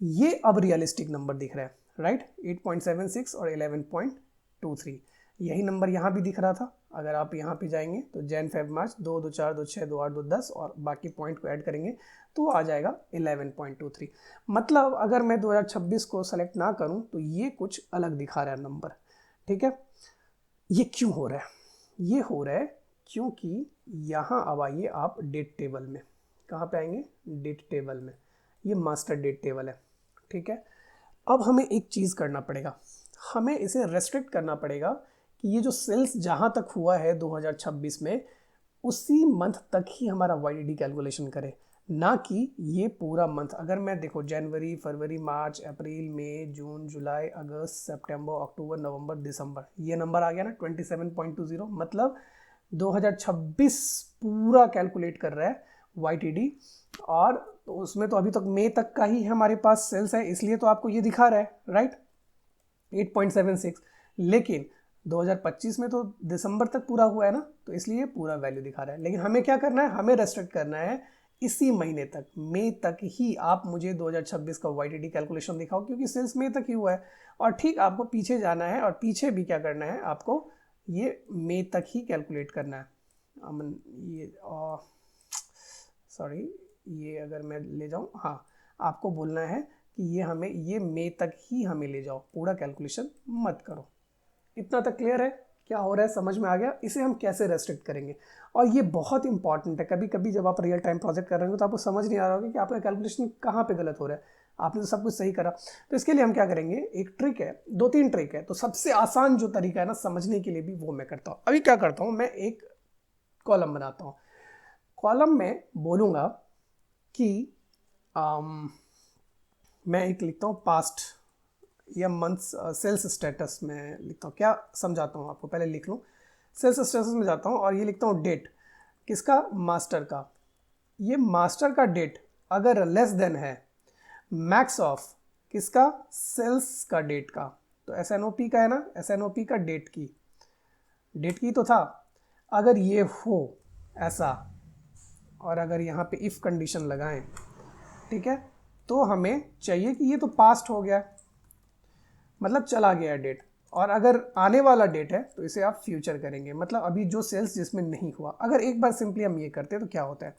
ये अब रियलिस्टिक नंबर दिख रहा है। राइट, 8.76 और 11.23, यही नंबर यहाँ भी दिख रहा था। अगर आप यहाँ पे जाएंगे तो जैन फेब मार्च 2, 2, 4, 2, 6, 2, 8, 2, 10 और बाकी पॉइंट को ऐड करेंगे तो आ जाएगा 11.23। मतलब अगर मैं 2026 को सेलेक्ट ना करूँ तो ये कुछ अलग दिखा रहा है नंबर, ठीक है। ये क्यों हो रहा है? ये हो रहा है क्योंकि यहाँ अब आइए आप डेट टेबल में, कहाँ पे आएंगे? डेट टेबल में, ये मास्टर डेट टेबल है, ठीक है। अब हमें एक चीज़ करना पड़ेगा, हमें इसे रेस्ट्रिक्ट करना पड़ेगा कि ये जो सेल्स जहाँ तक हुआ है 2026 में उसी मंथ तक ही हमारा वाईडीडी कैलकुलेशन करे, ना कि ये पूरा मंथ। अगर मैं देखो जनवरी, फरवरी, मार्च, अप्रैल, मई, जून, जुलाई, अगस्त, सितंबर, अक्टूबर, नवंबर, दिसंबर, ये नंबर आ गया ना 27.20, मतलब 2026 पूरा कैलकुलेट कर रहा है वाईटीडी। और तो उसमें तो अभी तक मई तक का ही हमारे पास सेल्स है, इसलिए तो आपको ये दिखा रहा है, राइट, 8.76। लेकिन 2025 में तो दिसंबर तक पूरा हुआ है ना, तो इसलिए पूरा वैल्यू दिखा रहा है। लेकिन हमें क्या करना है? हमें रेस्ट्रिक्ट करना है इसी महीने तक, मई तक ही आप मुझे 2026 का वाईटीडी कैलकुलेशन दिखाओ, क्योंकि सेल्स मई तक ही हुआ है। और ठीक आपको पीछे जाना है और पीछे भी क्या करना है? आपको ये मई तक ही कैलकुलेट करना है। अमन ये सॉरी, ये अगर मैं ले जाऊँ, हाँ, आपको बोलना है कि ये हमें ये मई तक ही हमें ले जाओ, पूरा कैलकुलेशन मत करो। इतना तक क्लियर है? क्या हो रहा है, समझ में आ गया? इसे हम कैसे रेस्ट्रिक्ट करेंगे? और ये बहुत इंपॉर्टेंट है। कभी कभी जब आप रियल टाइम प्रोजेक्ट कर रहे हो तो आपको समझ नहीं आ रहा होगा कि आपका कैलकुलेशन कहाँ पे गलत हो रहा है, आपने तो सब कुछ सही करा। तो इसके लिए हम क्या करेंगे, एक ट्रिक है, 2-3 ट्रिक है। तो सबसे आसान जो तरीका है ना समझने के लिए भी, वो मैं करता हूँ। अभी क्या करता हूँ, मैं एक कॉलम बनाता हूँ। कॉलम में बोलूँगा कि मैं एक लिखता हूँ पास्ट या मंथ्स सेल्स स्टेटस में लिखता हूँ। क्या समझाता हूँ आपको, पहले लिख लूँ। सेल्स स्टेटस में जाता हूँ और ये लिखता हूँ डेट, किसका? मास्टर का। ये मास्टर का डेट अगर लेस देन है मैक्स ऑफ किसका? सेल्स का डेट का। तो एसएनओपी का है ना, एसएनओपी का डेट की तो था। अगर ये हो ऐसा, और अगर यहाँ पे इफ़ कंडीशन लगाएं, ठीक है, तो हमें चाहिए कि ये तो पास्ट हो गया, मतलब चला गया डेट। और अगर आने वाला डेट है तो इसे आप फ्यूचर करेंगे, मतलब अभी जो सेल्स जिसमें नहीं हुआ। अगर एक बार सिंपली हम ये करते हैं तो क्या होता है,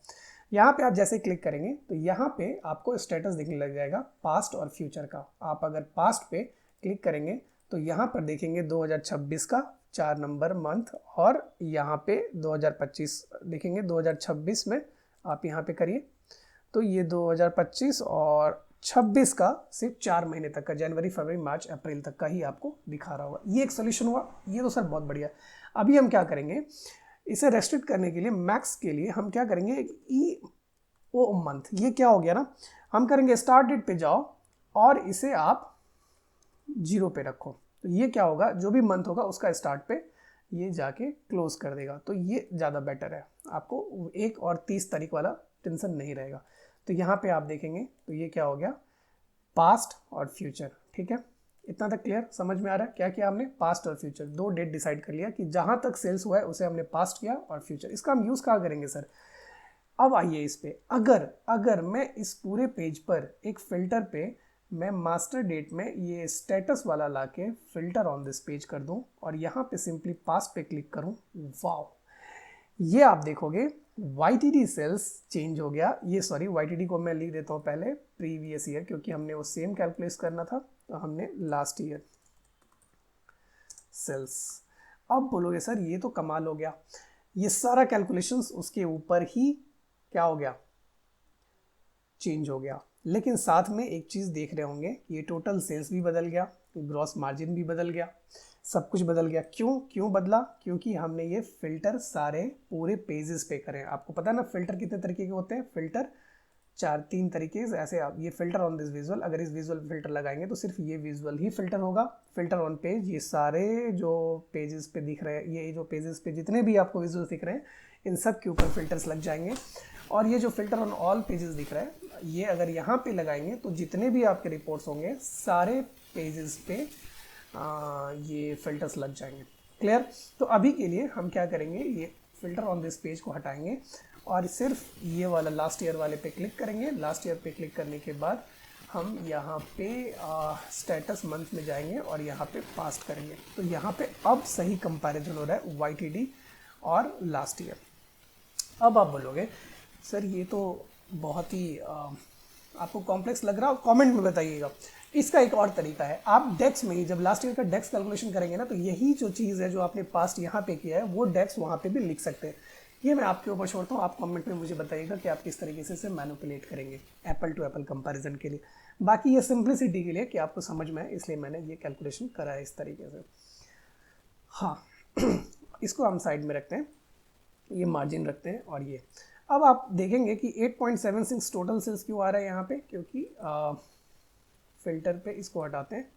यहाँ पे आप जैसे क्लिक करेंगे तो यहाँ पे आपको स्टेटस दिखने लग जाएगा पास्ट और फ्यूचर का। आप अगर पास्ट पे क्लिक करेंगे तो यहाँ पर देखेंगे 2026 का 4 नंबर मंथ, और यहाँ पे 2025 देखेंगे। 2026 में आप यहाँ पे करिए तो ये 2025 और 26 का सिर्फ 4 महीने तक का, जनवरी, फरवरी, मार्च, अप्रैल तक का ही आपको दिखा रहा होगा। ये एक सोल्यूशन हुआ, ये तो सर बहुत बढ़िया। अभी हम क्या करेंगे, इसे रेस्ट्रिक्ट करने के लिए, मैक्स के लिए हम क्या करेंगे, ई ओ मंथ, ये क्या हो गया ना, हम करेंगे स्टार्ट डेट पे जाओ और इसे आप 0 पे रखो। तो ये क्या होगा, जो भी मंथ होगा उसका स्टार्ट पे ये जाके क्लोज कर देगा। तो ये ज़्यादा बेटर है, आपको 1 और 30 तारीख वाला टेंशन नहीं रहेगा। तो यहाँ पे आप देखेंगे तो ये क्या हो गया, पास्ट और फ्यूचर, ठीक है। इतना तक क्लियर, समझ में आ रहा है? क्या किया हमने, पास्ट और फ्यूचर, 2 डेट डिसाइड कर लिया कि जहाँ तक सेल्स हुआ है उसे हमने पास्ट किया और फ्यूचर। इसका हम यूज़ कहाँ करेंगे सर? अब आइए इस पे, अगर मैं इस पूरे पेज पर एक फिल्टर पे मैं मास्टर डेट में ये स्टेटस वाला लाके फिल्टर ऑन दिस पेज कर दूं और यहाँ पे सिंपली पास्ट पे क्लिक करूं, वाओ, ये आप देखोगे YTD सेल्स चेंज हो गया। ये सॉरी, YTD को मैं लिख देता हूँ पहले प्रीवियस ईयर, क्योंकि हमने वो सेम कैलकुलेट करना था, तो हमने लास्ट ईयर सेल्स। अब बोलोगे सर ये तो कमाल हो गया, ये सारा कैलकुलेशंस उसके ऊपर ही क्या हो गया, चेंज हो गया। लेकिन साथ में एक चीज़ देख रहे होंगे, ये टोटल सेल्स भी बदल गया, ग्रॉस मार्जिन भी बदल गया, सब कुछ बदल गया। क्यों बदला? क्योंकि हमने ये फिल्टर सारे पूरे पेजेस पे करें। आपको पता है ना फिल्टर कितने तरीके के होते हैं, फिल्टर 3 तरीके ऐसे। आप ये फिल्टर ऑन दिस विजुअल, अगर इस विजुअल फिल्टर लगाएंगे तो सिर्फ ये विजुअल ही फिल्टर होगा। फिल्टर ऑन पेज, ये सारे जो पेजेस पे दिख रहे हैं, ये जो पेजेस पे जितने भी आपको विजुअल दिख रहे हैं, इन सब के ऊपर फिल्टर्स लग जाएंगे। और ये जो फिल्टर ऑन ऑल पेजेस दिख रहा है, ये अगर यहाँ पे लगाएंगे तो जितने भी आपके रिपोर्ट्स होंगे सारे पेजेस पे ये फिल्टर्स लग जाएंगे। क्लियर? तो अभी के लिए हम क्या करेंगे, ये फिल्टर ऑन दिस पेज को हटाएंगे और सिर्फ ये वाला लास्ट ईयर वाले पे क्लिक करेंगे। लास्ट ईयर पे क्लिक करने के बाद हम यहाँ पे स्टेटस मंथ में जाएंगे और यहाँ पे पास्ट करेंगे। तो यहाँ पे अब सही कंपैरिजन हो रहा है YTD और लास्ट ईयर। अब आप बोलोगे सर ये तो बहुत ही आपको कॉम्प्लेक्स लग रहा हो, कमेंट में बताइएगा। इसका एक और तरीका है, आप डेक्स में ही जब लास्ट ईयर का डेक्स कैलकुलेशन करेंगे ना, तो यही जो चीज़ है जो आपने पास्ट यहाँ पे किया है वो डेक्स वहाँ पे भी लिख सकते हैं। ये मैं आपके ऊपर छोड़ता हूँ, आप कमेंट में मुझे बताइएगा कि आप किस तरीके से इसे मैनिपुलेट करेंगे एप्पल टू एप्पल कंपैरिजन के लिए। बाकी ये सिंप्लिसिटी के लिए कि आपको समझ में आए, इसलिए मैंने ये कैलकुलेशन करा है इस तरीके से। हाँ इसको हम साइड में रखते हैं, ये मार्जिन रखते हैं। और ये अब आप देखेंगे कि 8.76 टोटल सेल्स क्यों आ रहा है यहाँ पे, क्योंकि फिल्टर पे इसको हटाते हैं,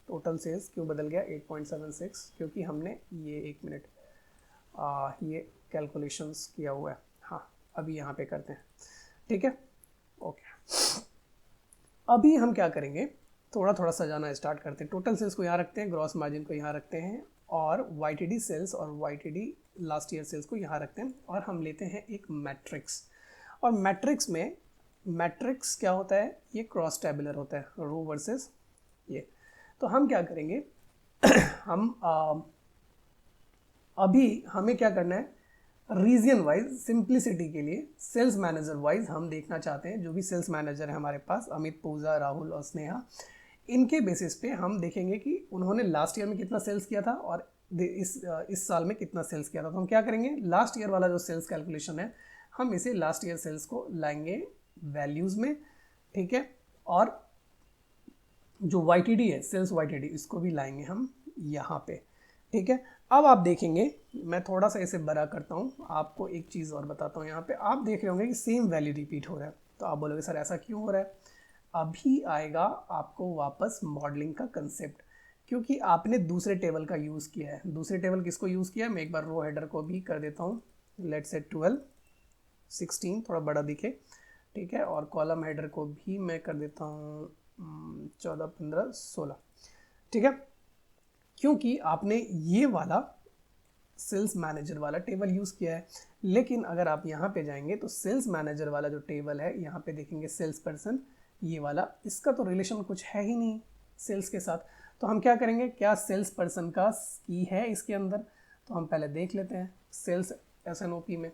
टोटल सेल्स क्यों बदल गया 8.76, क्योंकि हमने ये एक मिनट ये कैलकुलेशंस किया हुआ है। हाँ अभी यहाँ पे करते हैं, ठीक है ओके। अभी हम क्या करेंगे, थोड़ा थोड़ा सजाना स्टार्ट करते हैं। टोटल सेल्स को यहाँ रखते हैं, ग्रॉस मार्जिन को यहाँ रखते हैं, और YTD सेल्स और YTD लास्ट ईयर सेल्स को यहाँ रखते हैं, और हम लेते हैं एक मैट्रिक्स। और मैट्रिक्स में मैट्रिक्स क्या होता है, ये क्रॉस टेबुलर होता है, रो वर्सेस ये। तो हम क्या करेंगे हम अभी हमें क्या करना है, रीजन वाइज सिंप्लिसिटी के लिए सेल्स मैनेजर वाइज हम देखना चाहते हैं। जो भी सेल्स मैनेजर है हमारे पास, अमित, पूजा, राहुल और स्नेहा, इनके बेसिस पे हम देखेंगे कि उन्होंने लास्ट ईयर में कितना सेल्स किया था और इस साल में कितना सेल्स किया था। तो हम क्या करेंगे, लास्ट ईयर वाला जो सेल्स कैलकुलेशन है हम इसे लास्ट ईयर सेल्स को लाएंगे वैल्यूज़ में, ठीक है। और जो YTD है, सेल्स YTD, इसको भी लाएंगे हम यहाँ पे, ठीक है। अब आप देखेंगे, मैं थोड़ा सा इसे बड़ा करता हूँ, आपको एक चीज़ और बताता हूँ। यहाँ पे आप देख रहे होंगे कि सेम वैल्यू रिपीट हो रहा है। तो आप बोलोगे सर ऐसा क्यों हो रहा है। अभी आएगा आपको वापस मॉडलिंग का कंसेप्ट, क्योंकि आपने दूसरे टेबल का यूज़ किया है। दूसरे टेबल किसको यूज़ किया है, मैं एक बार रो हेडर को भी कर देता हूँ, लेट्स से 12, 16 थोड़ा बड़ा दिखे, ठीक है। और कॉलम हेडर को भी मैं कर देता हूँ 14, 15, 16, ठीक है। क्योंकि आपने ये वाला सेल्स मैनेजर वाला टेबल यूज़ किया है। लेकिन अगर आप यहाँ पे जाएंगे तो सेल्स मैनेजर वाला जो टेबल है, यहाँ पे देखेंगे सेल्स पर्सन, ये वाला, इसका तो रिलेशन कुछ है ही नहीं सेल्स के साथ। तो हम क्या करेंगे, क्या सेल्स पर्सन का की है इसके अंदर, तो हम पहले देख लेते हैं सेल्स SNOP में।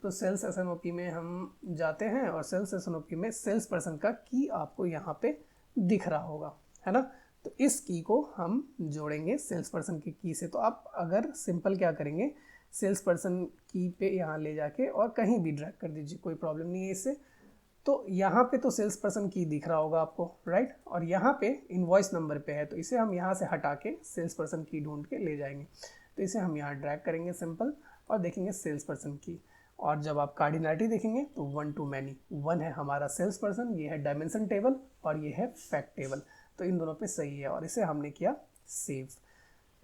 तो सेल्स SNOP में हम जाते हैं और सेल्स SNOP में सेल्स पर्सन का की आपको यहाँ पे दिख रहा होगा, है ना। तो इस की को हम जोड़ेंगे सेल्स पर्सन की की से। तो आप अगर सिंपल क्या करेंगे, सेल्स पर्सन की पे यहाँ ले जाके और कहीं भी ड्रैग कर दीजिए, कोई प्रॉब्लम नहीं है इससे। तो यहाँ पे तो सेल्स पर्सन की दिख रहा होगा आपको, राइट। और यहाँ पे इनवॉइस नंबर पे है, तो इसे हम यहाँ से हटा के सेल्स पर्सन की ढूंढ के ले जाएंगे। तो इसे हम यहाँ ड्रैग करेंगे सिंपल, और देखेंगे सेल्स पर्सन की। और जब आप कार्डिनलिटी देखेंगे तो 1 to many, 1 है हमारा सेल्स पर्सन, ये है डायमेंशन टेबल और ये है फैक्ट टेबल। तो इन दोनों पे सही है और इसे हमने किया सेव,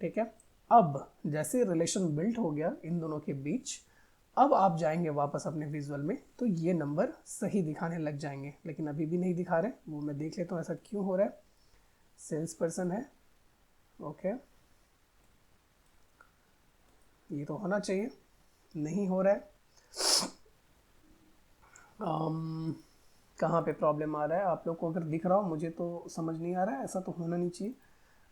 ठीक है। अब जैसे रिलेशन बिल्ट हो गया इन दोनों के बीच, अब आप जाएंगे वापस अपने विजुअल में तो ये नंबर सही दिखाने लग जाएंगे। लेकिन अभी भी नहीं दिखा रहे, वो मैं देख लेता हूँ ऐसा क्यों हो रहा है। सेल्स पर्सन है, ओके, ये तो होना चाहिए, नहीं हो रहा है। कहाँ पे प्रॉब्लम आ रहा है, आप लोग को अगर दिख रहा हो, मुझे तो समझ नहीं आ रहा है, ऐसा तो होना नहीं चाहिए।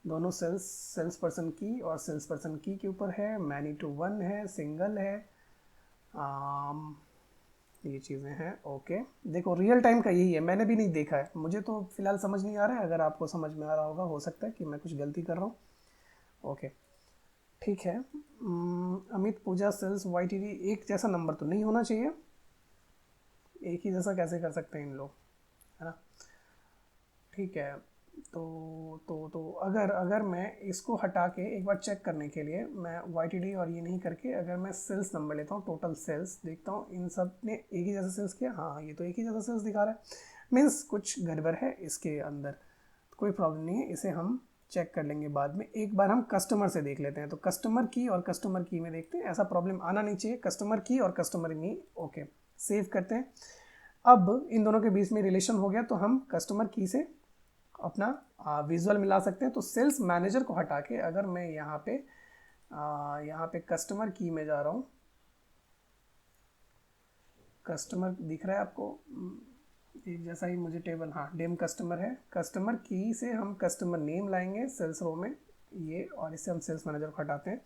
दोनों सेल्स पर्सन की और सेल्स पर्सन की के ऊपर है, मैनी टू 1 है, सिंगल है, ये चीज़ें हैं, ओके। देखो रियल टाइम का यही है, मैंने भी नहीं देखा है, मुझे तो फिलहाल समझ नहीं आ रहा है। अगर आपको समझ में आ रहा होगा, हो सकता है कि मैं कुछ गलती कर रहा हूँ, ओके ठीक है। अमित, पूजा, सेल्स YTD एक जैसा नंबर तो नहीं होना चाहिए, एक ही जैसा कैसे कर सकते हैं इन लोग, है ना। ठीक है, तो अगर मैं इसको हटा के एक बार चेक करने के लिए, मैं YTD और ये नहीं करके अगर मैं सेल्स नंबर लेता हूँ, टोटल सेल्स देखता हूँ, इन सब ने एक ही जैसा सेल्स किया, हाँ ये तो एक ही जैसा सेल्स दिखा रहा है, मीन्स कुछ गड़बड़ है इसके अंदर। कोई प्रॉब्लम नहीं है, इसे हम चेक कर लेंगे बाद में। एक बार हम कस्टमर से देख लेते हैं, तो कस्टमर की और कस्टमर की में देखते हैं, ऐसा प्रॉब्लम आना नहीं चाहिए। कस्टमर की और कस्टमर की, ओके, सेव करते हैं। अब इन दोनों के बीच में रिलेशन हो गया, तो हम कस्टमर की से अपना विजुअल मिला सकते हैं। तो सेल्स मैनेजर को हटा के अगर मैं यहाँ पे कस्टमर की में जा रहा हूँ, कस्टमर दिख रहा है आपको, एक जैसा ही मुझे टेबल, हाँ डेम कस्टमर है, कस्टमर की से हम कस्टमर नेम लाएंगे सेल्स रो में ये, और इससे हम सेल्स मैनेजर को हटाते हैं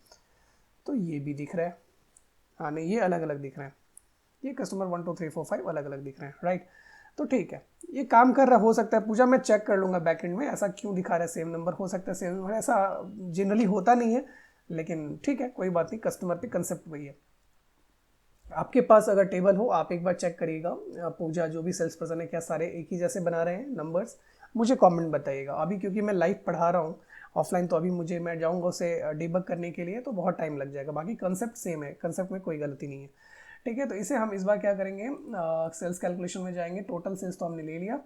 तो ये भी दिख रहा है। हाँ नहीं, ये अलग अलग दिख रहे हैं, ये कस्टमर 1 2 3 4 5 अलग अलग दिख रहे हैं, राइट। तो ठीक है, ये काम कर रहा हो सकता है पूजा, मैं चेक कर लूँगा बैकएंड में ऐसा क्यों दिखा रहा है सेम नंबर, हो सकता है सेम नंबर, ऐसा जनरली होता नहीं है, लेकिन ठीक है कोई बात नहीं, कस्टमर पे कंसेप्ट वही है। आपके पास अगर टेबल हो आप एक बार चेक करिएगा, पूजा जो भी सेल्स पर्सन है क्या सारे एक ही जैसे बना रहे हैं नंबर्स, मुझे कमेंट बताइएगा। अभी क्योंकि मैं लाइव पढ़ा रहा हूँ ऑफलाइन, तो अभी मुझे मैं जाऊँगा उसे डिबग करने के लिए तो बहुत टाइम लग जाएगा, बाकी कंसेप्ट सेम है, कंसेप्ट में कोई गलती नहीं है, ठीक है। तो इसे हम इस बार क्या करेंगे, सेल्स कैलकुलेशन में जाएंगे, टोटल सेल्स तो हमने ले लिया,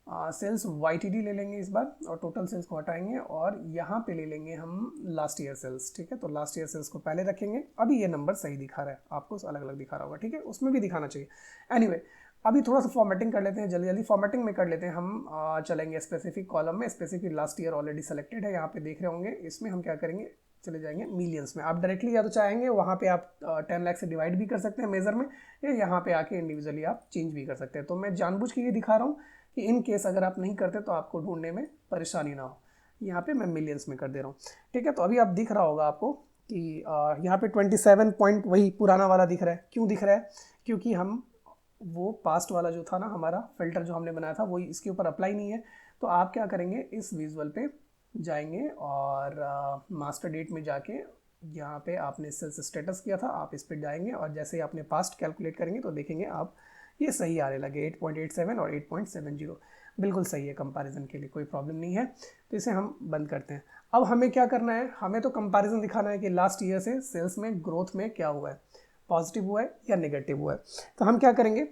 सेल्स YTD ले लेंगे इस बार और टोटल सेल्स को हटाएंगे और यहाँ पे ले लेंगे हम लास्ट ईयर सेल्स, ठीक है। तो लास्ट ईयर सेल्स को पहले रखेंगे, अभी ये नंबर सही दिखा रहा है आपको, अलग अलग दिखा रहा होगा, ठीक है, उसमें भी दिखाना चाहिए। एनीवे अभी थोड़ा सा फॉर्मेटिंग कर लेते हैं, जल्दी जल्दी फॉर्मेटिंग में कर लेते हैं हम। चलेंगे स्पेसिफिक कॉलम में, specific last year already selected है, यहाँ पे देख रहे होंगे, इसमें हम क्या करेंगे, चले जाएंगे मिलियंस में। आप डायरेक्टली या तो चाहेंगे वहाँ पे आप 10 लाख से डिवाइड भी कर सकते हैं मेजर में, या यहाँ पे आके इंडिविजुअली आप चेंज भी कर सकते हैं। तो मैं जानबूझ के ये दिखा रहा हूँ कि इन केस अगर आप नहीं करते तो आपको ढूंढने में परेशानी ना हो, यहाँ पे मैं मिलियंस में कर दे रहा हूँ, ठीक है। तो अभी आप दिख रहा होगा आपको कि यहाँ पे 27 पॉइंट वही पुराना वाला दिख रहा है, क्यों दिख रहा है, क्योंकि हम वो पास्ट वाला जो था ना हमारा फिल्टर जो हमने बनाया था वही इसके ऊपर अप्लाई नहीं है। तो आप क्या करेंगे, इस विजुअल पे जाएंगे और मास्टर डेट में जाके यहाँ पे आपने सेल्स स्टेटस किया था, आप इस पर जाएंगे और जैसे ही आपने पास्ट कैलकुलेट करेंगे तो देखेंगे आप ये सही आने लगे, 8.87 और 8.70 बिल्कुल सही है, कंपैरिजन के लिए कोई प्रॉब्लम नहीं है। तो इसे हम बंद करते हैं। अब हमें क्या करना है, हमें तो कंपैरिजन दिखाना है कि लास्ट ईयर से सेल्स में ग्रोथ में क्या हुआ है, पॉजिटिव हुआ है या नेगेटिव हुआ है। तो हम क्या करेंगे,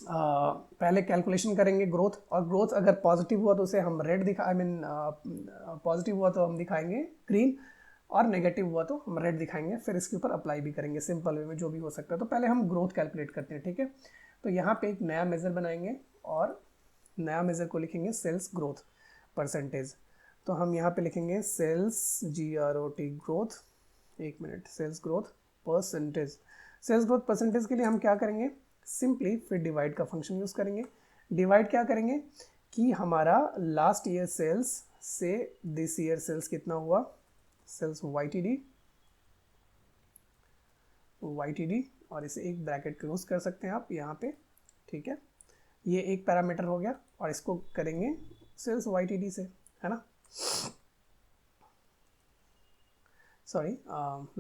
पहले कैलकुलेशन करेंगे ग्रोथ, और ग्रोथ अगर पॉजिटिव हुआ तो उसे हम रेड दिखा, आई मीन पॉजिटिव हुआ तो हम दिखाएंगे ग्रीन, और नेगेटिव हुआ तो हम रेड दिखाएंगे, फिर इसके ऊपर अप्लाई भी करेंगे सिंपल वे में जो भी हो सकता है। तो पहले हम ग्रोथ कैलकुलेट करते हैं, ठीक है। तो यहाँ पे एक नया मेज़र बनाएंगे और नया मेज़र को लिखेंगे सेल्स ग्रोथ परसेंटेज। तो हम यहाँ पे लिखेंगे सेल्स GROT ग्रोथ, एक minute, sales growth percentage. Sales growth percentage के लिए हम क्या करेंगे, सिंपली फिर डिवाइड का फंक्शन यूज़ करेंगे। डिवाइड क्या करेंगे कि हमारा लास्ट ईयर सेल्स से दिस ईयर सेल्स कितना हुआ, सेल्स YTD, और इसे एक ब्रैकेट क्लोज कर सकते हैं आप यहाँ पे, ठीक है। ये एक पैरामीटर हो गया और इसको करेंगे सेल्स YTD से, है ना, सॉरी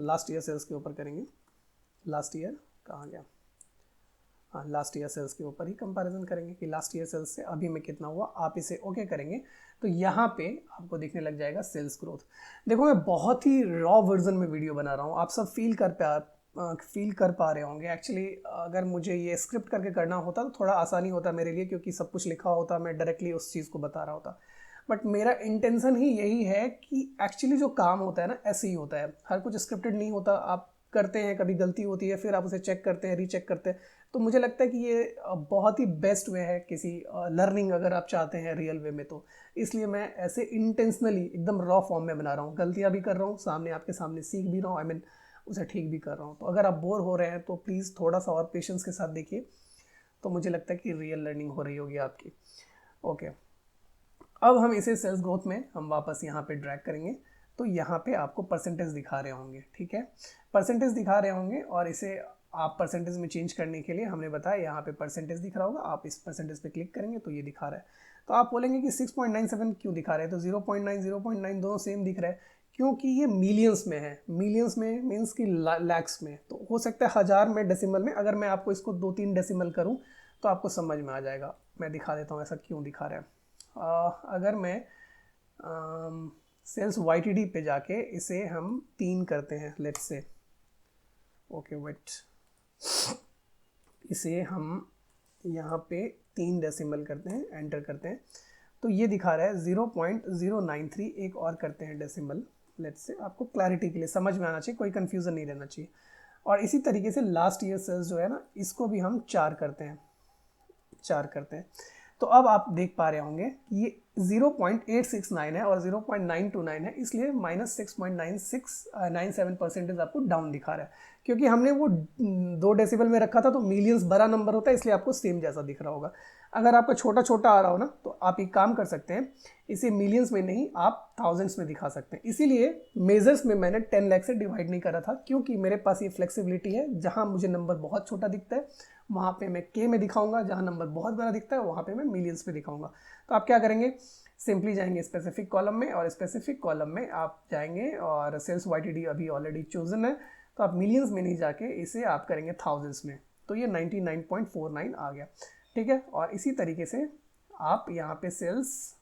लास्ट ईयर सेल्स के ऊपर करेंगे, लास्ट ईयर कहाँ गया, हाँ लास्ट ईयर सेल्स के ऊपर ही कंपैरिजन करेंगे कि लास्ट ईयर सेल्स से अभी में कितना हुआ। आप इसे ओके करेंगे तो यहाँ पे आपको दिखने लग जाएगा सेल्स ग्रोथ। देखो मैं बहुत ही रॉ वर्जन में वीडियो बना रहा हूँ, आप सब फील कर पा रहे होंगे। एक्चुअली अगर मुझे ये स्क्रिप्ट करके करना होता तो थोड़ा आसानी होता मेरे लिए, क्योंकि सब कुछ लिखा होता, मैं डायरेक्टली उस चीज़ को बता रहा होता। बट मेरा इंटेंशन ही यही है कि एक्चुअली जो काम होता है ना ऐसे ही होता है, हर कुछ स्क्रिप्टेड नहीं होता। आप करते हैं, कभी गलती होती है, फिर आप उसे चेक करते हैं, रीचेक करते हैं। तो मुझे लगता है कि ये बहुत ही बेस्ट वे है किसी लर्निंग अगर आप चाहते हैं रियल वे में, तो इसलिए मैं ऐसे इंटेंशनली एकदम रॉ फॉर्म में बना रहा हूँ। गलतियाँ भी कर रहा हूँ, सामने आपके सामने सीख भी रहा हूँ, आई मीन उसे ठीक भी कर रहा हूँ। तो अगर आप बोर हो रहे हैं तो प्लीज़ थोड़ा सा और पेशेंस के साथ देखिए, तो मुझे लगता है कि रियल लर्निंग हो रही होगी आपकी। ओके, अब हम इसे सेल्स ग्रोथ में हम वापस यहाँ पे ड्रैग करेंगे, तो यहाँ पे आपको परसेंटेज दिखा रहे होंगे, ठीक है, परसेंटेज दिखा रहे होंगे। और इसे आप परसेंटेज में चेंज करने के लिए हमने बताया यहाँ पे परसेंटेज दिख रहा होगा, आप इस परसेंटेज पे क्लिक करेंगे तो ये दिखा रहा है। तो आप बोलेंगे कि 6.97 क्यों दिखा रहे हैं, तो 0.9 0.9 दोनों सेम दिख रहा है, क्योंकि ये मिलियंस में है। मिलियंस में मीन्स कि लैक्स में, तो हो सकता है हज़ार में, डेसिमल में। अगर मैं आपको इसको 2-3 डेसिमल करूँ तो आपको समझ में आ जाएगा। मैं दिखा देता हूँ ऐसा क्यों दिखा रहा है। अगर मैं सेल्स YTD पे जाके इसे हम 3 करते हैं, लेट्स से, ओके वेट, इसे हम यहाँ पे 3 डेसिमल करते हैं, एंटर करते हैं, तो ये दिखा रहा है 0.093। एक और करते हैं डेसिमल, लेट्स से, आपको क्लैरिटी के लिए समझ में आना चाहिए, कोई कन्फ्यूज़न नहीं रहना चाहिए। और इसी तरीके से लास्ट ईयर सेल्स जो है ना, इसको भी हम 4 करते हैं, 4 करते हैं। तो अब आप देख पा रहे होंगे कि ये 0.869 है और 0.929 है, इसलिए -6.97% आपको डाउन दिखा रहा है, क्योंकि हमने वो 2 डेसिबल में रखा था, तो मिलियंस बड़ा नंबर होता है, इसलिए आपको सेम जैसा दिख रहा होगा। अगर आपका छोटा छोटा आ रहा हो ना तो आप एक काम कर सकते हैं, इसे मिलियंस में नहीं आप थाउजेंड्स में दिखा सकते हैं। इसीलिए मेजर्स में मैंने 10 लाख से डिवाइड नहीं करा था, क्योंकि मेरे पास ये फ्लेक्सिबिलिटी है, जहां मुझे नंबर बहुत छोटा दिखता है वहां पे मैं के में दिखाऊंगा, जहां नंबर बहुत बड़ा दिखता है वहां पे मैं मिलियंस में दिखाऊंगा। तो आप क्या करेंगे, सिंपली जाएंगे स्पेसिफिक कॉलम में, और स्पेसिफिक कॉलम में आप जाएंगे और सेल्स वाईटीडी अभी ऑलरेडी चोजन है, तो आप मिलियंस में नहीं जाके इसे आप करेंगे थाउजेंड्स में, तो ये 99.49 आ गया। ठीक है, और इसी तरीके से आप यहाँ पे सेल्स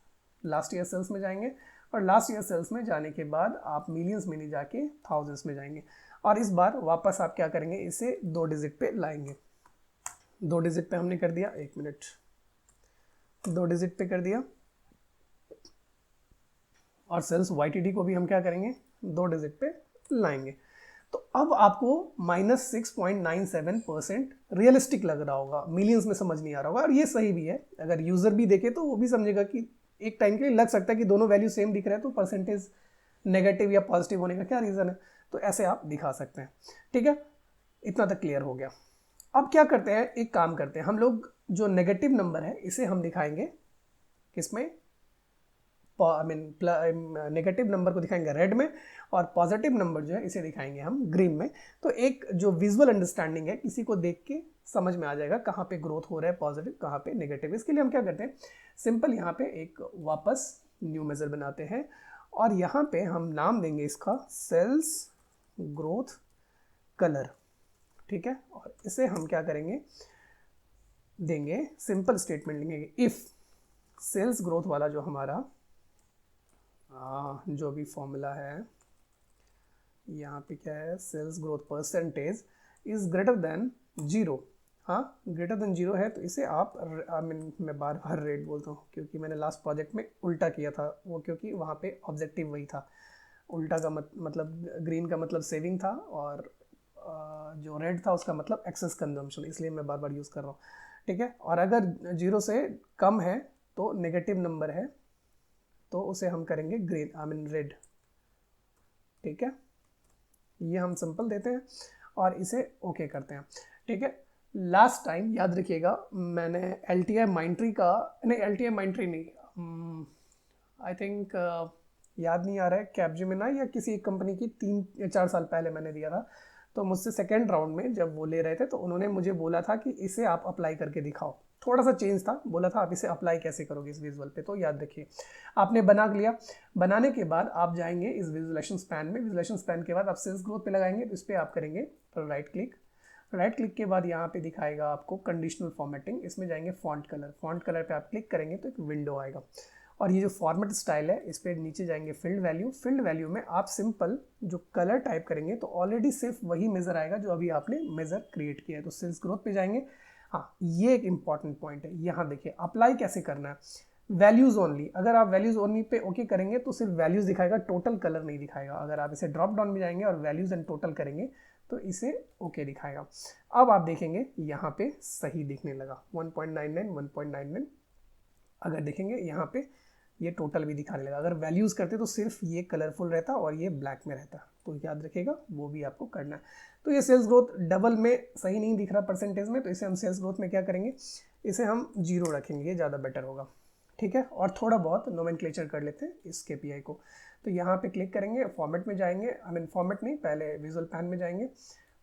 लास्ट ईयर सेल्स में जाएंगे, और लास्ट ईयर सेल्स में जाने के बाद आप मिलियंस में नहीं जाके थाउजेंड्स में जाएंगे, और इस बार वापस आप क्या करेंगे, इसे 2 डिजिट पे लाएंगे। 2 डिजिट पे हमने कर दिया, 1 मिनट, 2 डिजिट पे कर दिया, और सेल्स वाईटीडी को भी हम क्या करेंगे, 2 डिजिट पे लाएंगे। तो अब आपको -6.97% रियलिस्टिक लग रहा होगा, मिलियंस में समझ नहीं आ रहा होगा, और ये सही भी है। अगर यूजर भी देखे तो वो भी समझेगा कि एक टाइम के लिए लग सकता है कि दोनों वैल्यू सेम दिख रहे हैं, तो परसेंटेज नेगेटिव या पॉजिटिव होने का क्या रीजन है, तो ऐसे आप दिखा सकते हैं। ठीक है, इतना तक क्लियर हो गया। अब क्या करते हैं, एक काम करते हैं हम लोग, जो नेगेटिव नंबर है इसे हम दिखाएंगे किसमें, नेगेटिव नंबर को दिखाएंगे रेड में, और पॉजिटिव नंबर जो है इसे दिखाएंगे हम ग्रीन में। तो एक जो विजुअल अंडरस्टैंडिंग है, किसी को देख के समझ में आ जाएगा कहाँ पे ग्रोथ हो रहा है पॉजिटिव, कहाँ पे नेगेटिव। इसके लिए हम क्या करते हैं, सिंपल यहाँ पे एक वापस न्यू मेजर बनाते हैं, और यहाँ पे हम नाम देंगे इसका सेल्स ग्रोथ कलर। ठीक है, और इसे हम क्या करेंगे, देंगे सिंपल स्टेटमेंट लेंगे, इफ सेल्स ग्रोथ वाला जो हमारा जो भी फॉर्मूला है यहाँ पे क्या है, sales growth percentage is greater than 0। हाँ, ग्रेटर देन 0 है, तो इसे आप मैं बार बार रेट बोलता हूँ क्योंकि मैंने लास्ट प्रोजेक्ट में उल्टा किया था वो, क्योंकि वहाँ पे ऑब्जेक्टिव वही था। उल्टा का मतलब ग्रीन का मतलब सेविंग था, और जो रेड था उसका मतलब एक्सेस कंजम्पशन, इसलिए मैं बार बार यूज़ कर रहा हूँ। ठीक है, और अगर 0 से कम है तो नेगेटिव नंबर है, तो उसे हम करेंगे ग्रीन रेड। ठीक है, ये हम सिंपल देते हैं और इसे ओके करते हैं। ठीक है, लास्ट टाइम याद रखिएगा मैंने LTI माइंट्री का, नहीं LTI माइंट्री नहीं, आई थिंक याद नहीं आ रहा है, कैपजेमिनी या किसी एक कंपनी की 3 या 4 साल पहले मैंने दिया था। तो मुझसे सेकेंड राउंड में जब वो ले रहे थे तो उन्होंने मुझे बोला था कि इसे आप अप्लाई करके दिखाओ, थोड़ा सा चेंज था, बोला था आप इसे अप्लाई कैसे करोगे इस विजुअल पे। तो याद रखिए, आपने बना लिया, बनाने के बाद आप जाएंगे इस विजुअलाइजेशन स्पैन में, विजुअलाइजेशन स्पैन के बाद आप सेल्स ग्रोथ पे लगाएंगे, तो इस पर आप करेंगे राइट क्लिक, राइट क्लिक के बाद यहाँ पे दिखाएगा आपको कंडीशनल फॉर्मेटिंग, इसमें जाएंगे फॉन्ट कलर, फॉन्ट कलर पे आप क्लिक करेंगे तो एक विंडो आएगा, और ये जो फॉर्मेट स्टाइल है इस पर नीचे जाएंगे फील्ड वैल्यू, फील्ड वैल्यू में आप सिंपल जो कलर टाइप करेंगे तो ऑलरेडी सिर्फ वही मेजर आएगा जो अभी आपने मेजर क्रिएट किया है। तो सेल्स ग्रोथ पे जाएंगे। हाँ, ये एक इंपॉर्टेंट पॉइंट है, यहाँ देखिए अप्लाई कैसे करना है, वैल्यूज ओनली। अगर आप वैल्यूज ओनली पे ओके करेंगे तो सिर्फ वैल्यूज दिखाएगा, टोटल कलर नहीं दिखाएगा। अगर आप इसे ड्रॉप डाउन में जाएंगे और वैल्यूज एंड टोटल करेंगे तो इसे ओके दिखाएगा। अब आप देखेंगे यहाँ पे सही दिखने लगा, 1.99 1.99। अगर देखेंगे यहाँ पे ये टोटल भी दिखाने लगा। अगर वैल्यूज करते तो सिर्फ ये कलरफुल रहता और ये ब्लैक में रहता, तो याद रखिएगा वो भी आपको करना है। तो ये सेल्स ग्रोथ डबल में सही नहीं दिख रहा परसेंटेज में, तो इसे हम सेल्स ग्रोथ में क्या करेंगे, इसे हम 0 रखेंगे, ये ज़्यादा बेटर होगा। ठीक है, और थोड़ा बहुत नोमेनक्लेचर कर लेते हैं इस KPI को। तो यहाँ पे क्लिक करेंगे, फॉर्मेट में जाएंगे, फॉर्मेट नहीं, पहले विजुअल पैन में जाएंगे,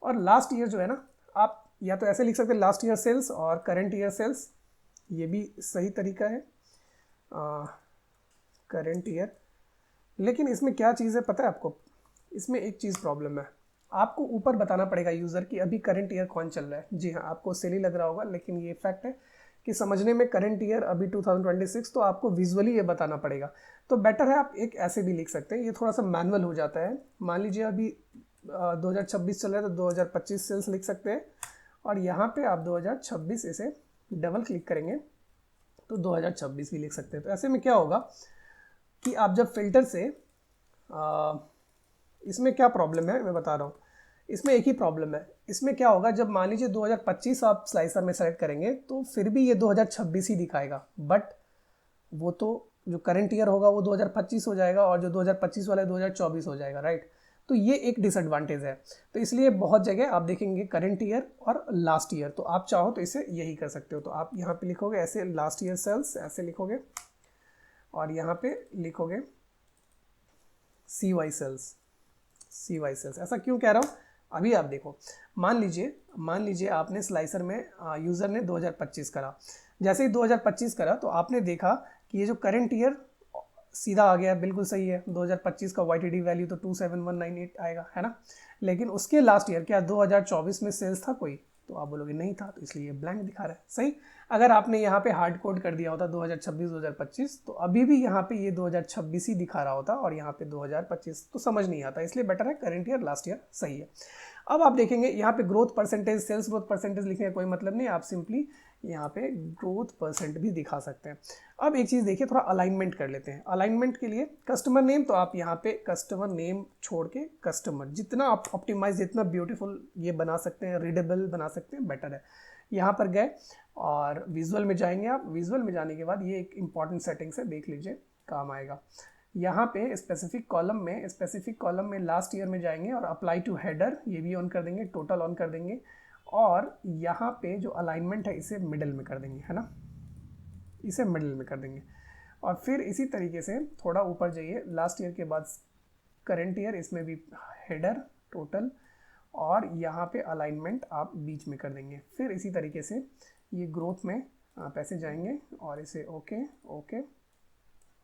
और लास्ट ईयर जो है ना, आप या तो ऐसे लिख सकते हैं लास्ट ईयर सेल्स और करंट ईयर सेल्स, ये भी सही तरीका है, करंट ईयर। लेकिन इसमें क्या चीज़ है पता है आपको, इसमें एक चीज़ प्रॉब्लम है, आपको ऊपर बताना पड़ेगा यूज़र की अभी करंट ईयर कौन चल रहा है। जी हाँ, आपको सिली लग रहा होगा, लेकिन ये फैक्ट है कि समझने में करंट ईयर अभी 2026, तो आपको विजुअली ये बताना पड़ेगा। तो बेटर है आप एक ऐसे भी लिख सकते हैं, ये थोड़ा सा मैनुअल हो जाता है। मान लीजिए अभी 2026 चल रहा है तो 2025 सेल्स लिख सकते हैं, और यहाँ पे आप 2026 इसे डबल क्लिक करेंगे तो 2026 भी लिख सकते हैं। तो ऐसे में क्या होगा कि आप जब फिल्टर से इसमें क्या प्रॉब्लम है मैं बता रहा हूँ, इसमें एक ही प्रॉब्लम है। इसमें क्या होगा, जब मान लीजिए 2025 आप स्लाइसर में सेलेक्ट करेंगे तो फिर भी ये 2026 ही दिखाएगा, बट वो तो जो करंट ईयर होगा वो 2025 हो जाएगा, और जो 2025 वाला है 2024 हो जाएगा, राइट। तो ये एक डिसएडवांटेज है। तो इसलिए बहुत जगह आप देखेंगे करंट ईयर और लास्ट ईयर, तो आप चाहो तो इसे यही कर सकते हो। तो आप यहाँ पे लिखोगे ऐसे लास्ट ईयर सेल्स ऐसे लिखोगे, और यहाँ पे लिखोगे CY सेल्स, CY सेल्स। ऐसा क्यों कह रहा हूँ, अभी आप देखो, मान लीजिए आपने स्लाइसर में यूज़र ने 2025 करा, जैसे ही 2025 करा तो आपने देखा कि ये जो करंट ईयर सीधा आ गया, बिल्कुल सही है, 2025 का YTD वैल्यू तो 27198 आएगा, है ना। लेकिन उसके लास्ट ईयर क्या 2024 में सेल्स था कोई, तो आप बोलोगे नहीं था, तो इसलिए ब्लैंक दिखा रहा है। सही, अगर आपने यहाँ पे हार्ड कोड कर दिया होता 2026-2025 तो अभी भी यहाँ पे ये 2026 ही दिखा रहा होता और यहाँ पे 2025, तो समझ नहीं आता, इसलिए बेटर है करंट ईयर लास्ट ईयर सही है। अब आप देखेंगे यहाँ पे growth percentage, sales growth percentage लिखने का कोई मतलब नहीं, आप सिंपली यहाँ पे ग्रोथ परसेंट भी दिखा सकते हैं। अब एक चीज़ देखिए, थोड़ा अलाइनमेंट कर लेते हैं। अलाइनमेंट के लिए कस्टमर नेम, तो आप यहाँ पे कस्टमर नेम छोड़ के कस्टमर, जितना आप ऑप्टिमाइज, जितना ब्यूटीफुल ये बना सकते हैं, रीडेबल बना सकते हैं, बेटर है। यहाँ पर गए और विजुअल में जाएंगे आप। विजुअल में जाने के बाद ये एक इंपॉर्टेंट सेटिंग्स है, देख लीजिए, काम आएगा। यहाँ पे स्पेसिफिक कॉलम में लास्ट ईयर में जाएंगे और अप्लाई टू हेडर, ये भी ऑन कर देंगे, टोटल ऑन कर देंगे, और यहाँ पे जो अलाइनमेंट है इसे मिडिल में कर देंगे, है ना, इसे मिडिल में कर देंगे। और फिर इसी तरीके से थोड़ा ऊपर जाइए, लास्ट ईयर के बाद करंट ईयर, इसमें भी हेडर, टोटल, और यहाँ पे अलाइनमेंट आप बीच में कर देंगे। फिर इसी तरीके से ये ग्रोथ में आप ऐसे जाएंगे और इसे ओके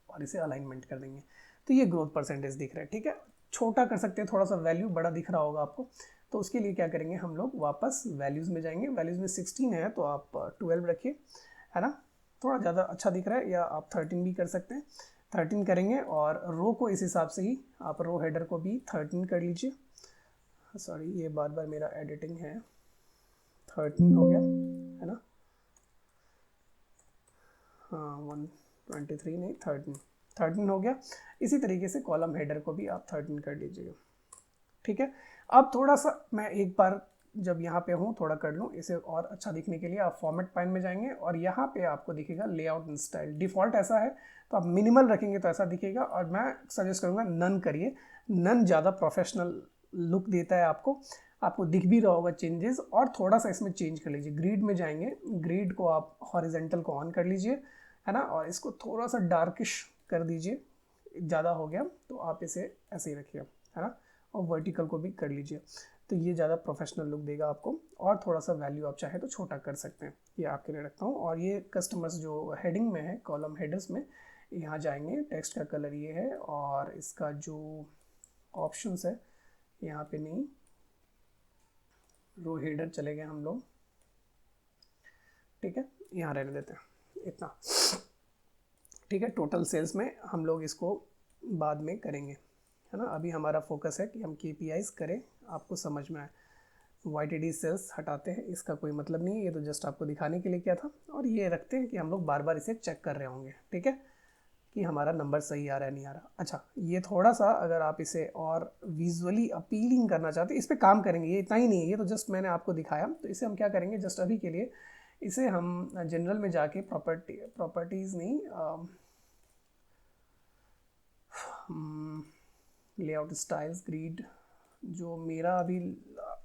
और इसे अलाइनमेंट कर देंगे, तो ये ग्रोथ परसेंटेज दिख रहा है। ठीक है, छोटा कर सकते हैं, थोड़ा सा वैल्यू बड़ा दिख रहा होगा आपको, तो उसके लिए क्या करेंगे हम लोग, वापस वैल्यूज़ में जाएंगे। वैल्यूज़ में 16 है तो आप 12 रखिए, है ना, थोड़ा ज़्यादा अच्छा दिख रहा है, या आप 13 भी कर सकते हैं। 13 करेंगे और रो को इस हिसाब से ही आप रो हेडर को भी 13 कर लीजिए। सॉरी, ये बार मेरा एडिटिंग है, 13 हो गया, है ना, हाँ 123 नहीं, 13 हो गया। इसी तरीके से कॉलम हेडर को भी आप 13 कर लीजिएगा। ठीक है, अब थोड़ा सा मैं एक बार जब यहाँ पे हूँ थोड़ा कर लूँ इसे और अच्छा दिखने के लिए, आप फॉर्मेट पैन में जाएंगे और यहाँ पे आपको दिखेगा लेआउट एंड स्टाइल। डिफ़ॉल्ट ऐसा है, तो आप मिनिमल रखेंगे तो ऐसा दिखेगा, और मैं सजेस्ट करूँगा नन करिए, नन ज़्यादा प्रोफेशनल लुक देता है आपको दिख भी रहा होगा चेंजेस। और थोड़ा सा इसमें चेंज कर लीजिए, ग्रिड में जाएंगे, ग्रिड को आप हॉरिजेंटल को ऑन कर लीजिए, है ना, और इसको थोड़ा सा डार्किश कर दीजिए, ज़्यादा हो गया तो आप इसे ऐसे ही रखिए, है ना, और वर्टिकल को भी कर लीजिए, तो ये ज़्यादा प्रोफेशनल लुक देगा आपको। और थोड़ा सा वैल्यू आप चाहे तो छोटा कर सकते हैं, ये आपके लिए रखता हूँ। और ये कस्टमर्स जो हेडिंग में है, कॉलम हेडर्स में, यहाँ जाएंगे, टेक्स्ट का कलर ये है, और इसका जो ऑप्शंस है यहाँ पे नहीं, रो हेडर चले गए हम लोग, ठीक है, यहाँ रहने देते हैं इतना। ठीक है, टोटल सेल्स में हम लोग इसको बाद में करेंगे, है ना, अभी हमारा फोकस है कि हम KPIs करें, आपको समझ में आए। YTD सेल्स हटाते हैं, इसका कोई मतलब नहीं है, ये तो जस्ट आपको दिखाने के लिए किया था। और ये रखते हैं कि हम लोग बार बार इसे चेक कर रहे होंगे, ठीक है, कि हमारा नंबर सही आ रहा है नहीं आ रहा। अच्छा, ये थोड़ा सा अगर आप इसे और विजुअली अपीलिंग करना चाहते हैं, इस पर काम करेंगे, ये इतना ही नहीं है, ये तो जस्ट मैंने आपको दिखाया। तो इसे हम क्या करेंगे, जस्ट अभी के लिए इसे हम जनरल में जाके प्रॉपर्टीज़ नहीं, लेआउट स्टाइल्स, ग्रिड, जो मेरा अभी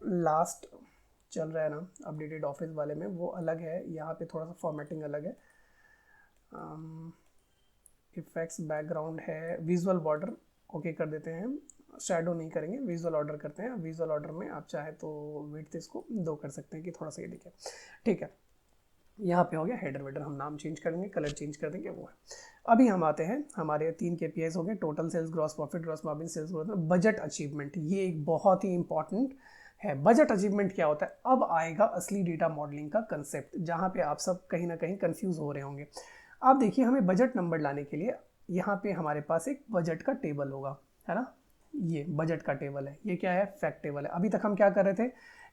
लास्ट चल रहा है ना अपडेटेड ऑफिस वाले में, वो अलग है, यहाँ पे थोड़ा सा फॉर्मेटिंग अलग है। इफेक्ट्स बैकग्राउंड है, विजुअल बॉर्डर ओके कर देते हैं, शैडो नहीं करेंगे, विजुअल ऑर्डर करते हैं। विजुअल ऑर्डर में आप चाहे तो विड्थ इसको 2 कर सकते हैं कि थोड़ा सा ये दिखे, ठीक है। यहाँ पे हो गया हेडर वेडर, हम नाम चेंज कर देंगे, कलर चेंज कर देंगे, वो है। अभी हम आते हैं, हमारे 3 KPIs हो गए, total sales, gross profit, gross margin, sales growth, budget achievement. ये एक बहुत ही इंपॉर्टेंट है। बजट अचीवमेंट क्या होता है, अब आएगा असली डेटा मॉडलिंग का कंसेप्ट, जहाँ पे आप सब कहीं ना कहीं कंफ्यूज हो रहे होंगे। आप देखिए, हमें बजट नंबर लाने के लिए यहाँ पे हमारे पास एक बजट का टेबल होगा, है ना, ये बजट का टेबल है। ये क्या है, फैक्ट टेबल है। अभी तक हम क्या कर रहे थे,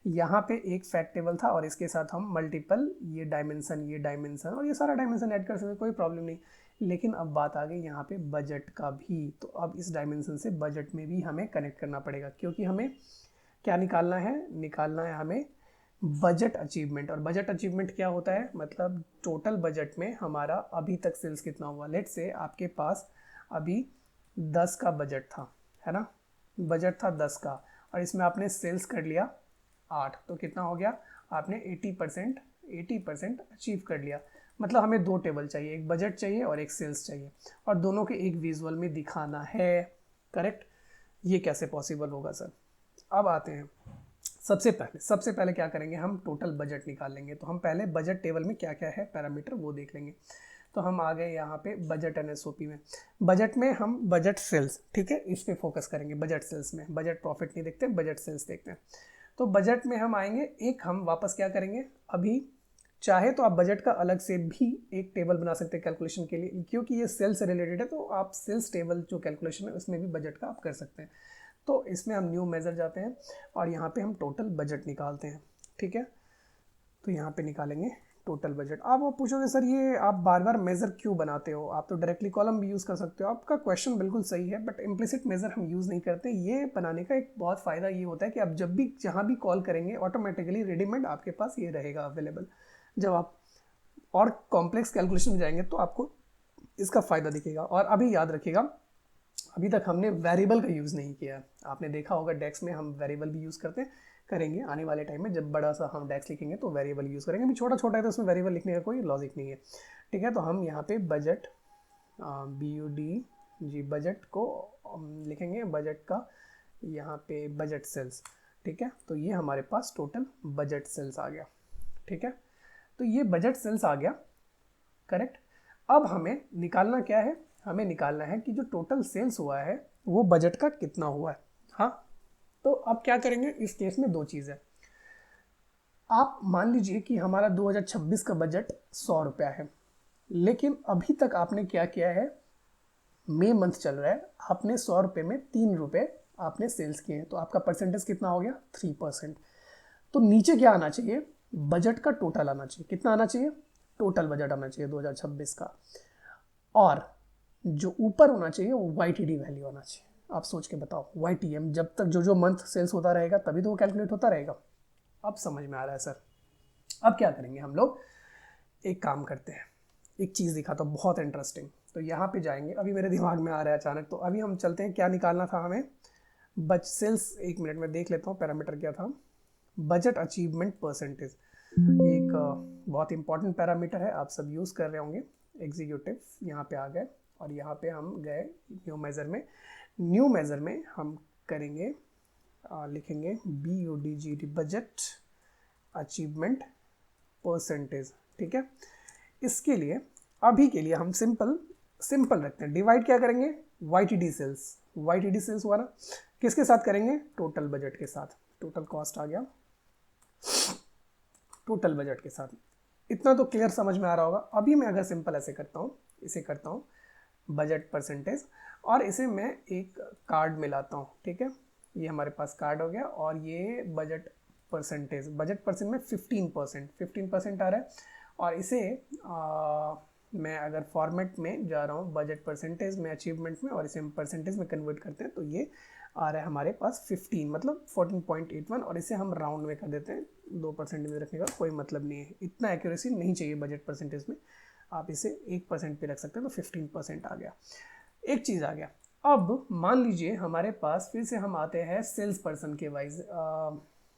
यहाँ पे एक फैक्ट टेबल था और इसके साथ हम मल्टीपल ये डायमेंशन और ये सारा डायमेंशन ऐड कर सकते, कोई प्रॉब्लम नहीं। लेकिन अब बात आ गई यहाँ पे बजट का भी, तो अब इस डायमेंशन से बजट में भी हमें कनेक्ट करना पड़ेगा, क्योंकि हमें क्या निकालना है हमें बजट अचीवमेंट। और बजट अचीवमेंट क्या होता है, मतलब टोटल बजट में हमारा अभी तक सेल्स कितना हुआ। लेट्स से आपके पास अभी 10 का बजट था, है ना, बजट था 10 का और इसमें आपने सेल्स कर लिया 8, तो कितना हो गया, आपने 80% अचीव कर लिया। मतलब हमें 2 टेबल चाहिए, एक बजट चाहिए और एक सेल्स चाहिए, और दोनों के एक विजुअल में दिखाना है। करेक्ट। ये कैसे पॉसिबल होगा सर? अब आते हैं, सबसे पहले क्या करेंगे, हम टोटल बजट निकाल लेंगे। तो हम पहले बजट टेबल में क्या क्या है पैरामीटर वो देख लेंगे। तो हम आ गए यहाँ पे बजट एंड एसओपी में। बजट में हम बजट सेल्स, ठीक है, इस पे फोकस करेंगे। बजट सेल्स में बजट प्रॉफिट नहीं देखते, बजट सेल्स देखते हैं। तो बजट में हम आएंगे, एक हम वापस क्या करेंगे, अभी चाहे तो आप बजट का अलग से भी एक टेबल बना सकते हैं कैलकुलेशन के लिए, क्योंकि ये सेल्स से रिलेटेड है, तो आप सेल्स टेबल जो कैलकुलेशन है उसमें भी बजट का आप कर सकते हैं। तो इसमें हम न्यू मेजर जाते हैं और यहाँ पे हम टोटल बजट निकालते हैं, ठीक है। तो यहाँ पे निकालेंगे टोटल बजट। आप पूछोगे सर ये आप बार बार मेज़र क्यों बनाते हो, आप तो डायरेक्टली कॉलम भी यूज़ कर सकते हो। आपका क्वेश्चन बिल्कुल सही है, बट इम्प्लिसिट मेज़र हम यूज़ नहीं करते। ये बनाने का एक बहुत फ़ायदा ये होता है कि आप जब भी जहाँ भी कॉल करेंगे ऑटोमेटिकली रेडीमेड आपके पास ये रहेगा अवेलेबल। जब आप और कॉम्प्लेक्स कैलकुलेशन में जाएंगे तो आपको इसका फ़ायदा दिखेगा। और अभी याद रखिएगा, अभी तक हमने वेरिएबल का यूज़ नहीं किया। आपने देखा होगा डेक्स में हम वेरिएबल भी यूज़ करते हैं, करेंगे आने वाले टाइम में। जब बड़ा सा हम डेक्स लिखेंगे तो वेरिएबल यूज़ करेंगे। अभी छोटा छोटा है तो उसमें वेरिएबल लिखने का कोई लॉजिक नहीं है, ठीक है। तो हम यहाँ पे बजट BUD बजट को लिखेंगे, बजट का यहाँ पे बजट सेल्स, ठीक है। तो ये हमारे पास टोटल बजट सेल्स आ गया, ठीक है। तो ये बजट सेल्स आ गया, करेक्ट। अब हमें निकालना क्या है, हमें निकालना है कि जो टोटल सेल्स हुआ है वो बजट का कितना हुआ है। हाँ, तो अब क्या करेंगे इस केस में, 2 चीज़ है। आप मान लीजिए कि हमारा 2026 का बजट 100 रुपया है, लेकिन अभी तक आपने क्या किया है, मई मंथ चल रहा है, आपने 100 रुपये में 3 रुपये आपने सेल्स किए हैं, तो आपका परसेंटेज कितना हो गया, 3%। तो नीचे क्या आना चाहिए, बजट का टोटल आना चाहिए। कितना आना चाहिए, टोटल बजट आना चाहिए 2026 का। और जो ऊपर होना चाहिए वो YTD वैल्यू आना चाहिए। आप सोच के बताओ, YTM, जब तक जो मंथ सेल्स होता रहेगा तभी तो वो कैलकुलेट होता रहेगा। अब समझ में आ रहा है सर? अब क्या करेंगे हम लोग, एक काम करते हैं, एक चीज़ दिखाता हूँ बहुत इंटरेस्टिंग। तो यहाँ पे जाएंगे, अभी मेरे दिमाग में आ रहा है अचानक, तो अभी हम चलते हैं, क्या निकालना था हमें, सेल्स। 1 मिनट में देख लेता हूँ पैरामीटर क्या था, बजट अचीवमेंट परसेंटेज। एक बहुत इंपॉर्टेंट पैरामीटर है, आप सब यूज़ कर रहे होंगे। एग्जीक्यूटिव यहाँ पे आ गए और यहाँ पे हम गए न्यू मेज़र में। न्यू मेज़र में हम करेंगे लिखेंगे BUD बजट अचीवमेंट परसेंटेज, ठीक है। इसके लिए अभी के लिए हम सिंपल रखते हैं। डिवाइड क्या करेंगे, YTD सेल्स हुआ ना, किसके साथ करेंगे, टोटल बजट के साथ। टोटल कॉस्ट आ गया टोटल बजट के साथ। इतना तो क्लियर समझ में आ रहा होगा। अभी मैं अगर सिंपल ऐसे करता हूँ, इसे करता हूँ बजट परसेंटेज, और इसे मैं एक कार्ड मिलाता हूँ, ठीक है। ये हमारे पास कार्ड हो गया, और ये बजट परसेंटेज में 15% आ रहा है। और इसे मैं अगर फॉर्मेट में जा रहा हूँ, बजट परसेंटेज में अचीवमेंट में, और इसे हम परसेंटेज में कन्वर्ट करते हैं, तो ये आ रहा है हमारे पास 15, मतलब 14.81, और इसे हम राउंड में कर देते हैं। 2% में रखने का कोई मतलब नहीं है, इतना एक्यूरेसी नहीं चाहिए बजट परसेंटेज में। आप इसे 1% पे रख सकते हैं, तो 15% आ गया। एक चीज़ आ गया। अब मान लीजिए हमारे पास फिर से हम आते हैं सेल्स पर्सन के वाइज,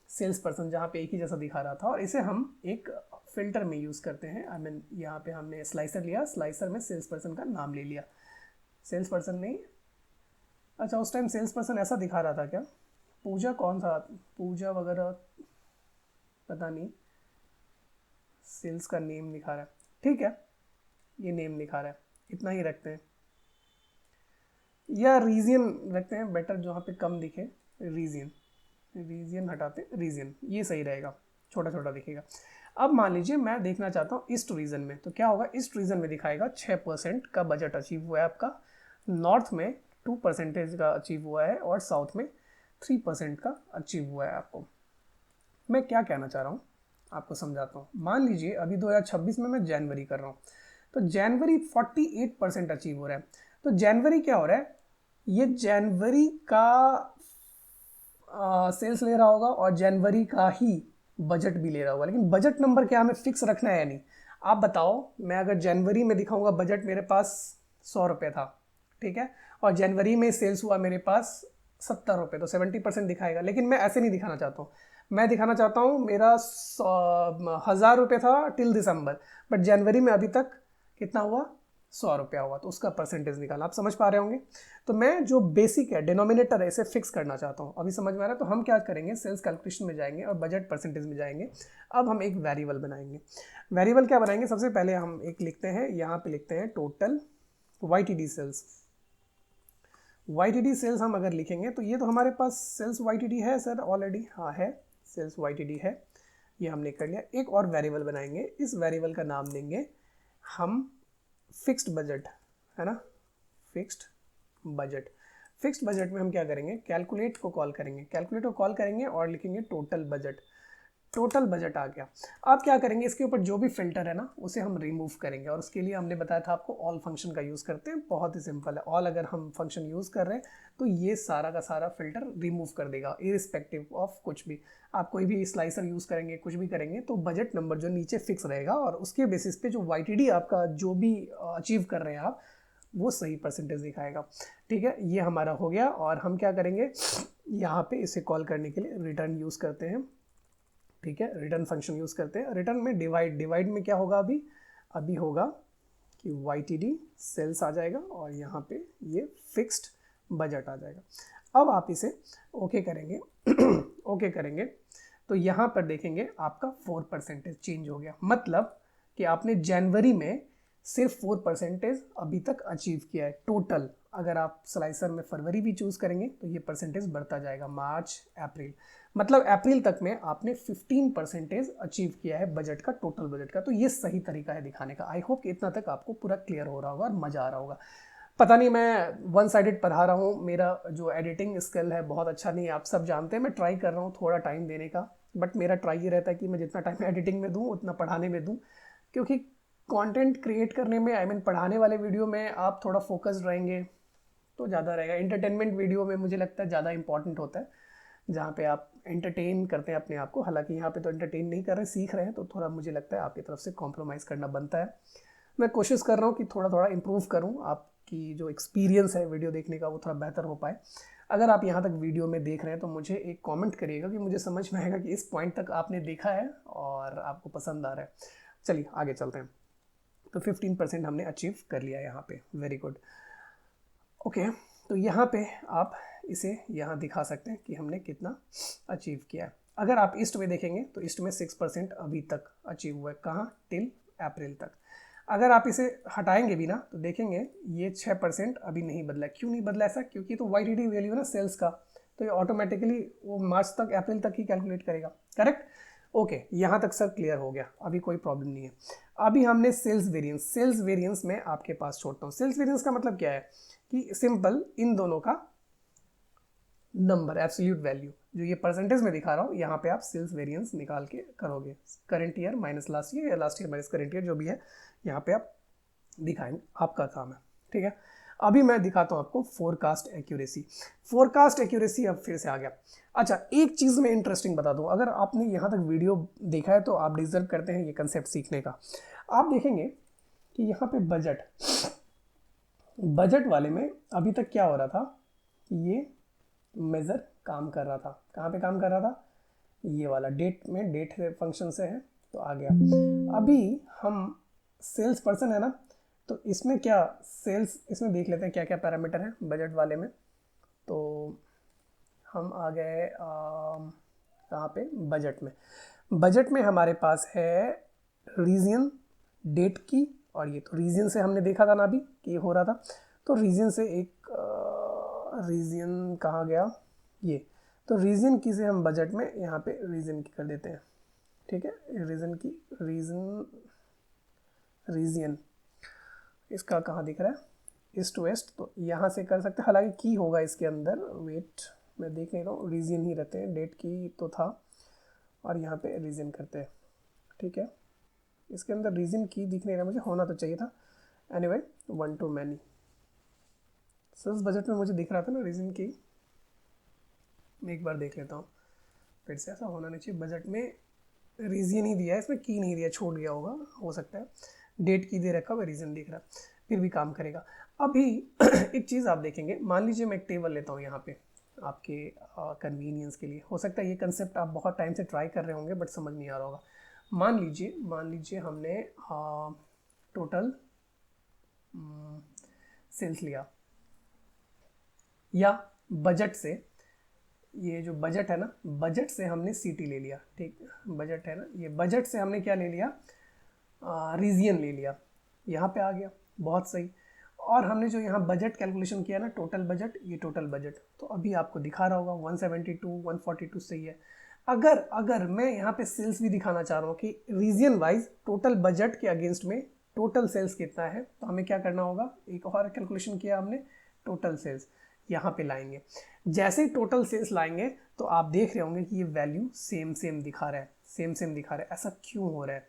सेल्स पर्सन जहाँ पे एक ही जैसा दिखा रहा था, और इसे हम एक फिल्टर में यूज़ करते हैं। आई मीन यहाँ पे हमने स्लाइसर लिया, स्लाइसर में सेल्स पर्सन का नाम ले लिया। सेल्स पर्सन नहीं, अच्छा उस टाइम सेल्स पर्सन ऐसा दिखा रहा था क्या, पूजा कौन सा, पूजा वगैरह पता नहीं, सेल्स का नेम दिखा रहा है, ठीक है, ये नेम दिखा रहा है, इतना ही रखते हैं, या रीजन रखते हैं बेटर, जहाँ पे कम दिखे, रीजन हटाते, रीजन, ये सही रहेगा, छोटा छोटा दिखेगा। अब मान लीजिए मैं देखना चाहता हूँ ईस्ट रीजन में, तो क्या होगा, ईस्ट रीजन में दिखाएगा 6% का बजट अचीव हुआ है आपका, नॉर्थ में 2% का अचीव हुआ है, और साउथ में 3% का अचीव हुआ है आपको। मैं क्या कहना चाह रहा हूँ आपको समझाता हूँ। मान लीजिए अभी 2026 में मैं जनवरी कर रहा हूँ, तो जनवरी 48% अचीव हो रहा है। तो जनवरी क्या हो रहा है, ये जनवरी का सेल्स ले रहा होगा, और जनवरी का ही बजट भी ले रहा होगा। लेकिन बजट नंबर क्या हमें फिक्स रखना है या नहीं, आप बताओ। मैं अगर जनवरी में दिखाऊंगा बजट मेरे पास 100 रुपये था, ठीक है, और जनवरी में सेल्स हुआ मेरे पास ₹70 तो 70% दिखाएगा, लेकिन मैं ऐसे नहीं दिखाना चाहता हूँ। मैं दिखाना चाहता हूँ मेरा ₹1000 था टिल दिसंबर, बट जनवरी में अभी तक कितना हुआ, ₹100 हुआ, तो उसका परसेंटेज निकालना। आप समझ पा रहे होंगे। तो मैं जो बेसिक है, डिनोमिनेटर है, इसे फिक्स करना चाहता हूँ। अभी समझ में आ रहा है। तो हम क्या करेंगे, सेल्स कैलकुलेशन में जाएंगे और बजट परसेंटेज में जाएंगे। अब हम एक वेरिएबल बनाएंगे। वेरिएबल क्या बनाएंगे, सबसे पहले हम एक लिखते हैं, यहाँ पे लिखते हैं total YTD sales. YTD sales हम अगर लिखेंगे तो ये तो हमारे पास सेल्स YTD है सर ऑलरेडी, हाँ है, सेल्स YTD है, ये हमने कर लिया। एक और वेरिएबल बनाएंगे, इस वेरिएबल का नाम देंगे हम फिक्स्ड बजट, है ना, फिक्स्ड बजट। फिक्स्ड बजट में हम क्या करेंगे, कैलकुलेट को कॉल करेंगे, कैलकुलेट को कॉल करेंगे और लिखेंगे टोटल बजट। टोटल बजट आ गया। अब क्या करेंगे, इसके ऊपर जो भी फिल्टर है ना उसे हम रिमूव करेंगे, और उसके लिए हमने बताया था आपको ऑल फंक्शन का यूज़ करते हैं। बहुत ही सिंपल है, ऑल अगर हम फंक्शन यूज़ कर रहे हैं तो ये सारा का सारा फिल्टर रिमूव कर देगा, इरिस्पेक्टिव ऑफ कुछ भी। आप कोई भी स्लाइसर यूज़ करेंगे, कुछ भी करेंगे, तो बजट नंबर जो नीचे फिक्स रहेगा, और उसके बेसिस पे जो YTD आपका जो भी अचीव कर रहे हैं आप, वो सही परसेंटेज दिखाएगा। ठीक है, ये हमारा हो गया। और हम क्या करेंगे, यहाँ पे इसे कॉल करने के लिए रिटर्न यूज़ करते हैं। ठीक है, रिटर्न फंक्शन यूज़ करते हैं। रिटर्न में डिवाइड में क्या होगा, अभी होगा कि YTD सेल्स आ जाएगा और यहाँ पे ये फिक्स्ड बजट आ जाएगा। अब आप इसे ओके करेंगे ओके करेंगे तो यहाँ पर देखेंगे आपका 4% चेंज हो गया। मतलब कि आपने जनवरी में सिर्फ 4% अभी तक अचीव किया है टोटल। अगर आप स्लाइसर में फरवरी भी चूज़ करेंगे तो ये परसेंटेज बढ़ता जाएगा, मार्च, अप्रैल, मतलब अप्रैल तक में आपने 15% अचीव किया है बजट का, टोटल बजट का। तो ये सही तरीका है दिखाने का। आई होप कि इतना तक आपको पूरा क्लियर हो रहा होगा और मज़ा आ रहा होगा। पता नहीं, मैं वन साइडेड पढ़ा रहा हूँ, मेरा जो एडिटिंग स्किल है बहुत अच्छा नहीं है, आप सब जानते हैं। मैं ट्राई कर रहा हूँ थोड़ा टाइम देने का, बट मेरा ट्राई ये रहता है कि मैं जितना टाइम एडिटिंग में दूँ उतना पढ़ाने में दूँ, क्योंकि कंटेंट क्रिएट करने में, आई मीन पढ़ाने वाले वीडियो में आप थोड़ा फोकस्ड रहेंगे तो ज़्यादा रहेगा। एंटरटेनमेंट वीडियो में मुझे लगता है ज़्यादा इंपॉर्टेंट होता है, जहाँ पे आप एंटरटेन करते हैं अपने आप को। हालांकि यहाँ पे तो एंटरटेन नहीं कर रहे, सीख रहे हैं, तो थोड़ा मुझे लगता है आपकी तरफ से कॉम्प्रोमाइज़ करना बनता है। मैं कोशिश कर रहा हूँ कि थोड़ा थोड़ा इम्प्रूव करूँ, आपकी जो एक्सपीरियंस है वीडियो देखने का वो थोड़ा बेहतर हो पाए। अगर आप यहाँ तक वीडियो में देख रहे हैं तो मुझे एक कमेंट करिएगा कि मुझे समझ में आएगा कि इस पॉइंट तक आपने देखा है और आपको पसंद आ रहा है। चलिए आगे चलते हैं। तो 15% हमने अचीव कर लिया यहाँ पे, वेरी गुड। ओके, तो यहाँ पे आप इसे यहाँ दिखा सकते हैं कि हमने कितना अचीव किया है। अगर आप ईस्ट में देखेंगे तो ईस्ट में 6% अभी तक अचीव हुआ है, कहाँ, टिल अप्रैल तक। अगर आप इसे हटाएंगे भी ना तो देखेंगे ये 6% अभी नहीं बदला। क्यों नहीं बदला ऐसा, क्योंकि तो YTD वैल्यू है ना सेल्स का, तो ये ऑटोमेटिकली वो मार्च तक, अप्रैल तक ही कैलकुलेट करेगा। करेक्ट, ओके, यहाँ तक सर क्लियर हो गया, अभी कोई प्रॉब्लम नहीं है। अभी हमने सेल्स वेरिएंस में आपके पास छोड़ता हूँ। सेल्स वेरिएंस का मतलब क्या है कि सिंपल इन दोनों का नंबर, एब्सोल्यूट वैल्यू, जो ये परसेंटेज में दिखा रहा हूँ, यहाँ पे आप सेल्स वेरिएंस निकाल के करोगे, current year minus last year या last year minus current year, जो भी है यहाँ पे आप दिखाएंगे, आपका काम है। ठीक है, अभी मैं दिखाता हूँ आपको फोरकास्ट एक्यूरेसी। अब फिर से आ गया। अच्छा, एक चीज़ मैं इंटरेस्टिंग बता दूँ, अगर आपने यहाँ तक वीडियो देखा है तो आप डिजर्व करते हैं ये कंसेप्ट सीखने का। आप देखेंगे कि यहाँ पे बजट वाले में अभी तक क्या हो रहा था कि ये मेज़र काम कर रहा था। कहाँ पे काम कर रहा था, ये वाला डेट में, डेट फंक्शन से है तो आ गया। अभी हम सेल्स पर्सन है ना, तो इसमें क्या सेल्स, इसमें देख लेते हैं क्या क्या पैरामीटर है बजट वाले में। तो हम आ गए कहाँ पे, बजट में हमारे पास है रीजन, डेट की, और ये तो रीजन से हमने देखा था ना अभी कि ये हो रहा था। तो रीजन से एक रीजन कहाँ गया, ये तो रीजन की से हम बजट में यहाँ पे रीजन की कर देते हैं। ठीक है, रीजन इसका कहाँ दिख रहा है, ईस्ट वेस्ट, तो यहाँ से कर सकते हैं। हालांकि की होगा इसके अंदर, वेट मैं देख नहीं रहा हूँ, रीजन ही रहते हैं, डेट की तो था, और यहाँ पे रीजन करते हैं। ठीक है, इसके अंदर रीजन की दिख नहीं रहा मुझे, होना तो चाहिए था। Anyway, one two many cells budget में मुझे दिख रहा था ना रीजन की, मैं एक बार देख लेता हूँ फिर से। ऐसा होना नहीं चाहिए, बजट में रीजन ही दिया है, इसमें की नहीं दिया, छोड़ गया होगा, हो सकता है। डेट की दे रखा हुआ, रीजन दिख रहा, फिर भी काम करेगा। अभी एक चीज़ आप देखेंगे, मान लीजिए मैं एक टेबल लेता हूँ यहाँ पे, आपके कन्वीनियंस के लिए। हो सकता है ये कंसेप्ट आप बहुत टाइम से ट्राई कर रहे होंगे बट समझ नहीं आ रहा होगा। मान लीजिए हमने टोटल सेल्स लिया, या बजट से, ये जो बजट है ना, बजट से हमने सीटी ले लिया, ठीक, बजट है ना, ये बजट से हमने क्या ले लिया, रीजियन ले लिया, यहाँ पे आ गया, बहुत सही। और हमने जो यहाँ बजट कैलकुलेशन किया ना, टोटल बजट, ये टोटल बजट तो अभी आपको दिखा रहा होगा 172 142 सही है। अगर मैं यहाँ पे सेल्स भी दिखाना चाह रहा हूँ कि रीजन वाइज टोटल बजट के अगेंस्ट में टोटल सेल्स कितना है, तो हमें क्या करना होगा, एक और कैलकुलेशन किया हमने, टोटल सेल्स यहाँ पे लाएंगे। जैसे ही टोटल सेल्स लाएंगे तो आप देख रहे होंगे कि ये वैल्यू सेम सेम दिखा रहा है, सेम सेम दिखा रहा है। ऐसा क्यों हो रहा है?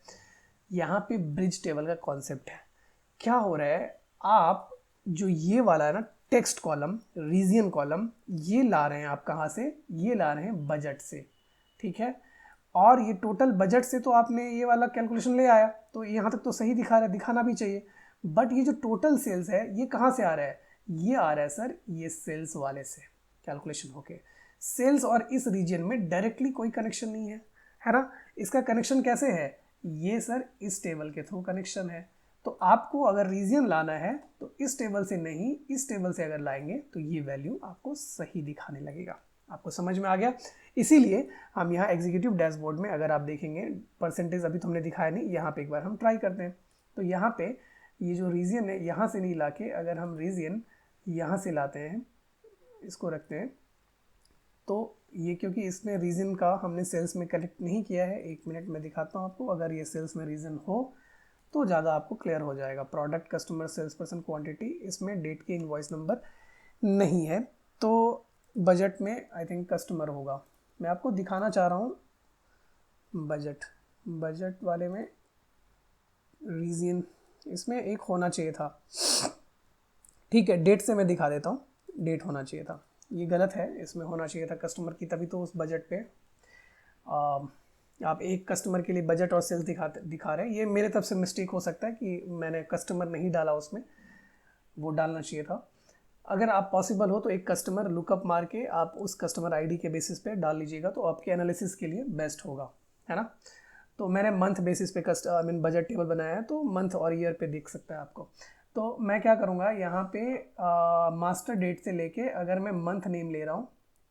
यहाँ पे ब्रिज टेबल का कॉन्सेप्ट है। क्या हो रहा है, आप जो ये वाला है ना टेक्स्ट कॉलम, रीजन कॉलम, ये ला रहे हैं आप कहाँ से, ये ला रहे हैं बजट से, ठीक है। और ये टोटल बजट से तो आपने ये वाला कैलकुलेशन ले आया, तो यहाँ तक तो सही दिखा रहा है, दिखाना भी चाहिए। बट ये जो टोटल सेल्स है ये कहाँ से आ रहा है, ये आ रहा है सर ये सेल्स वाले से कैलकुलेशन होके। सेल्स और इस रीजन में डायरेक्टली कोई कनेक्शन नहीं है ना। इसका कनेक्शन कैसे है, ये सर इस टेबल के थ्रू कनेक्शन है। तो आपको अगर रीजन लाना है तो इस टेबल से नहीं, इस टेबल से अगर लाएंगे तो ये वैल्यू आपको सही दिखाने लगेगा। आपको समझ में आ गया? इसीलिए हम यहाँ एग्जीक्यूटिव डैशबोर्ड में अगर आप देखेंगे, परसेंटेज अभी तो हमने दिखाया नहीं, यहाँ पे एक बार हम ट्राई करते हैं। तो यहाँ पे ये जो रीजन है यहाँ से नहीं लाके अगर हम रीजन यहाँ से लाते हैं, इसको रखते हैं, तो ये क्योंकि इसमें रीजन का हमने सेल्स में कलेक्ट नहीं किया है, एक मिनट में दिखाता हूँ आपको। अगर ये सेल्स में रीजन हो तो ज़्यादा आपको क्लियर हो जाएगा। Product, customer, sales person, quantity, इसमें डेट के इनवॉइस नंबर नहीं है, तो बजट में आई थिंक कस्टमर होगा। मैं आपको दिखाना चाह रहा हूँ बजट वाले में रीजन, इसमें एक होना चाहिए था, ठीक है, डेट से मैं दिखा देता हूँ, डेट होना चाहिए था, ये गलत है, इसमें होना चाहिए था कस्टमर की, तभी तो उस बजट पे आप एक कस्टमर के लिए बजट और सेल्स दिखा रहे हैं। ये मेरे तरफ से मिस्टेक हो सकता है कि मैंने कस्टमर नहीं डाला उसमें, वो डालना चाहिए था। अगर आप पॉसिबल हो तो एक कस्टमर लुकअप मार के आप उस कस्टमर आईडी के बेसिस पे डाल लीजिएगा, तो आपके एनालिसिस के लिए बेस्ट होगा, है ना। तो मैंने मंथ बेसिस पे बजट टेबल बनाया है, तो मंथ और ईयर पे दिख सकता है आपको। तो मैं क्या करूँगा, यहाँ पे मास्टर डेट से लेके अगर मैं मंथ नेम ले रहा हूँ,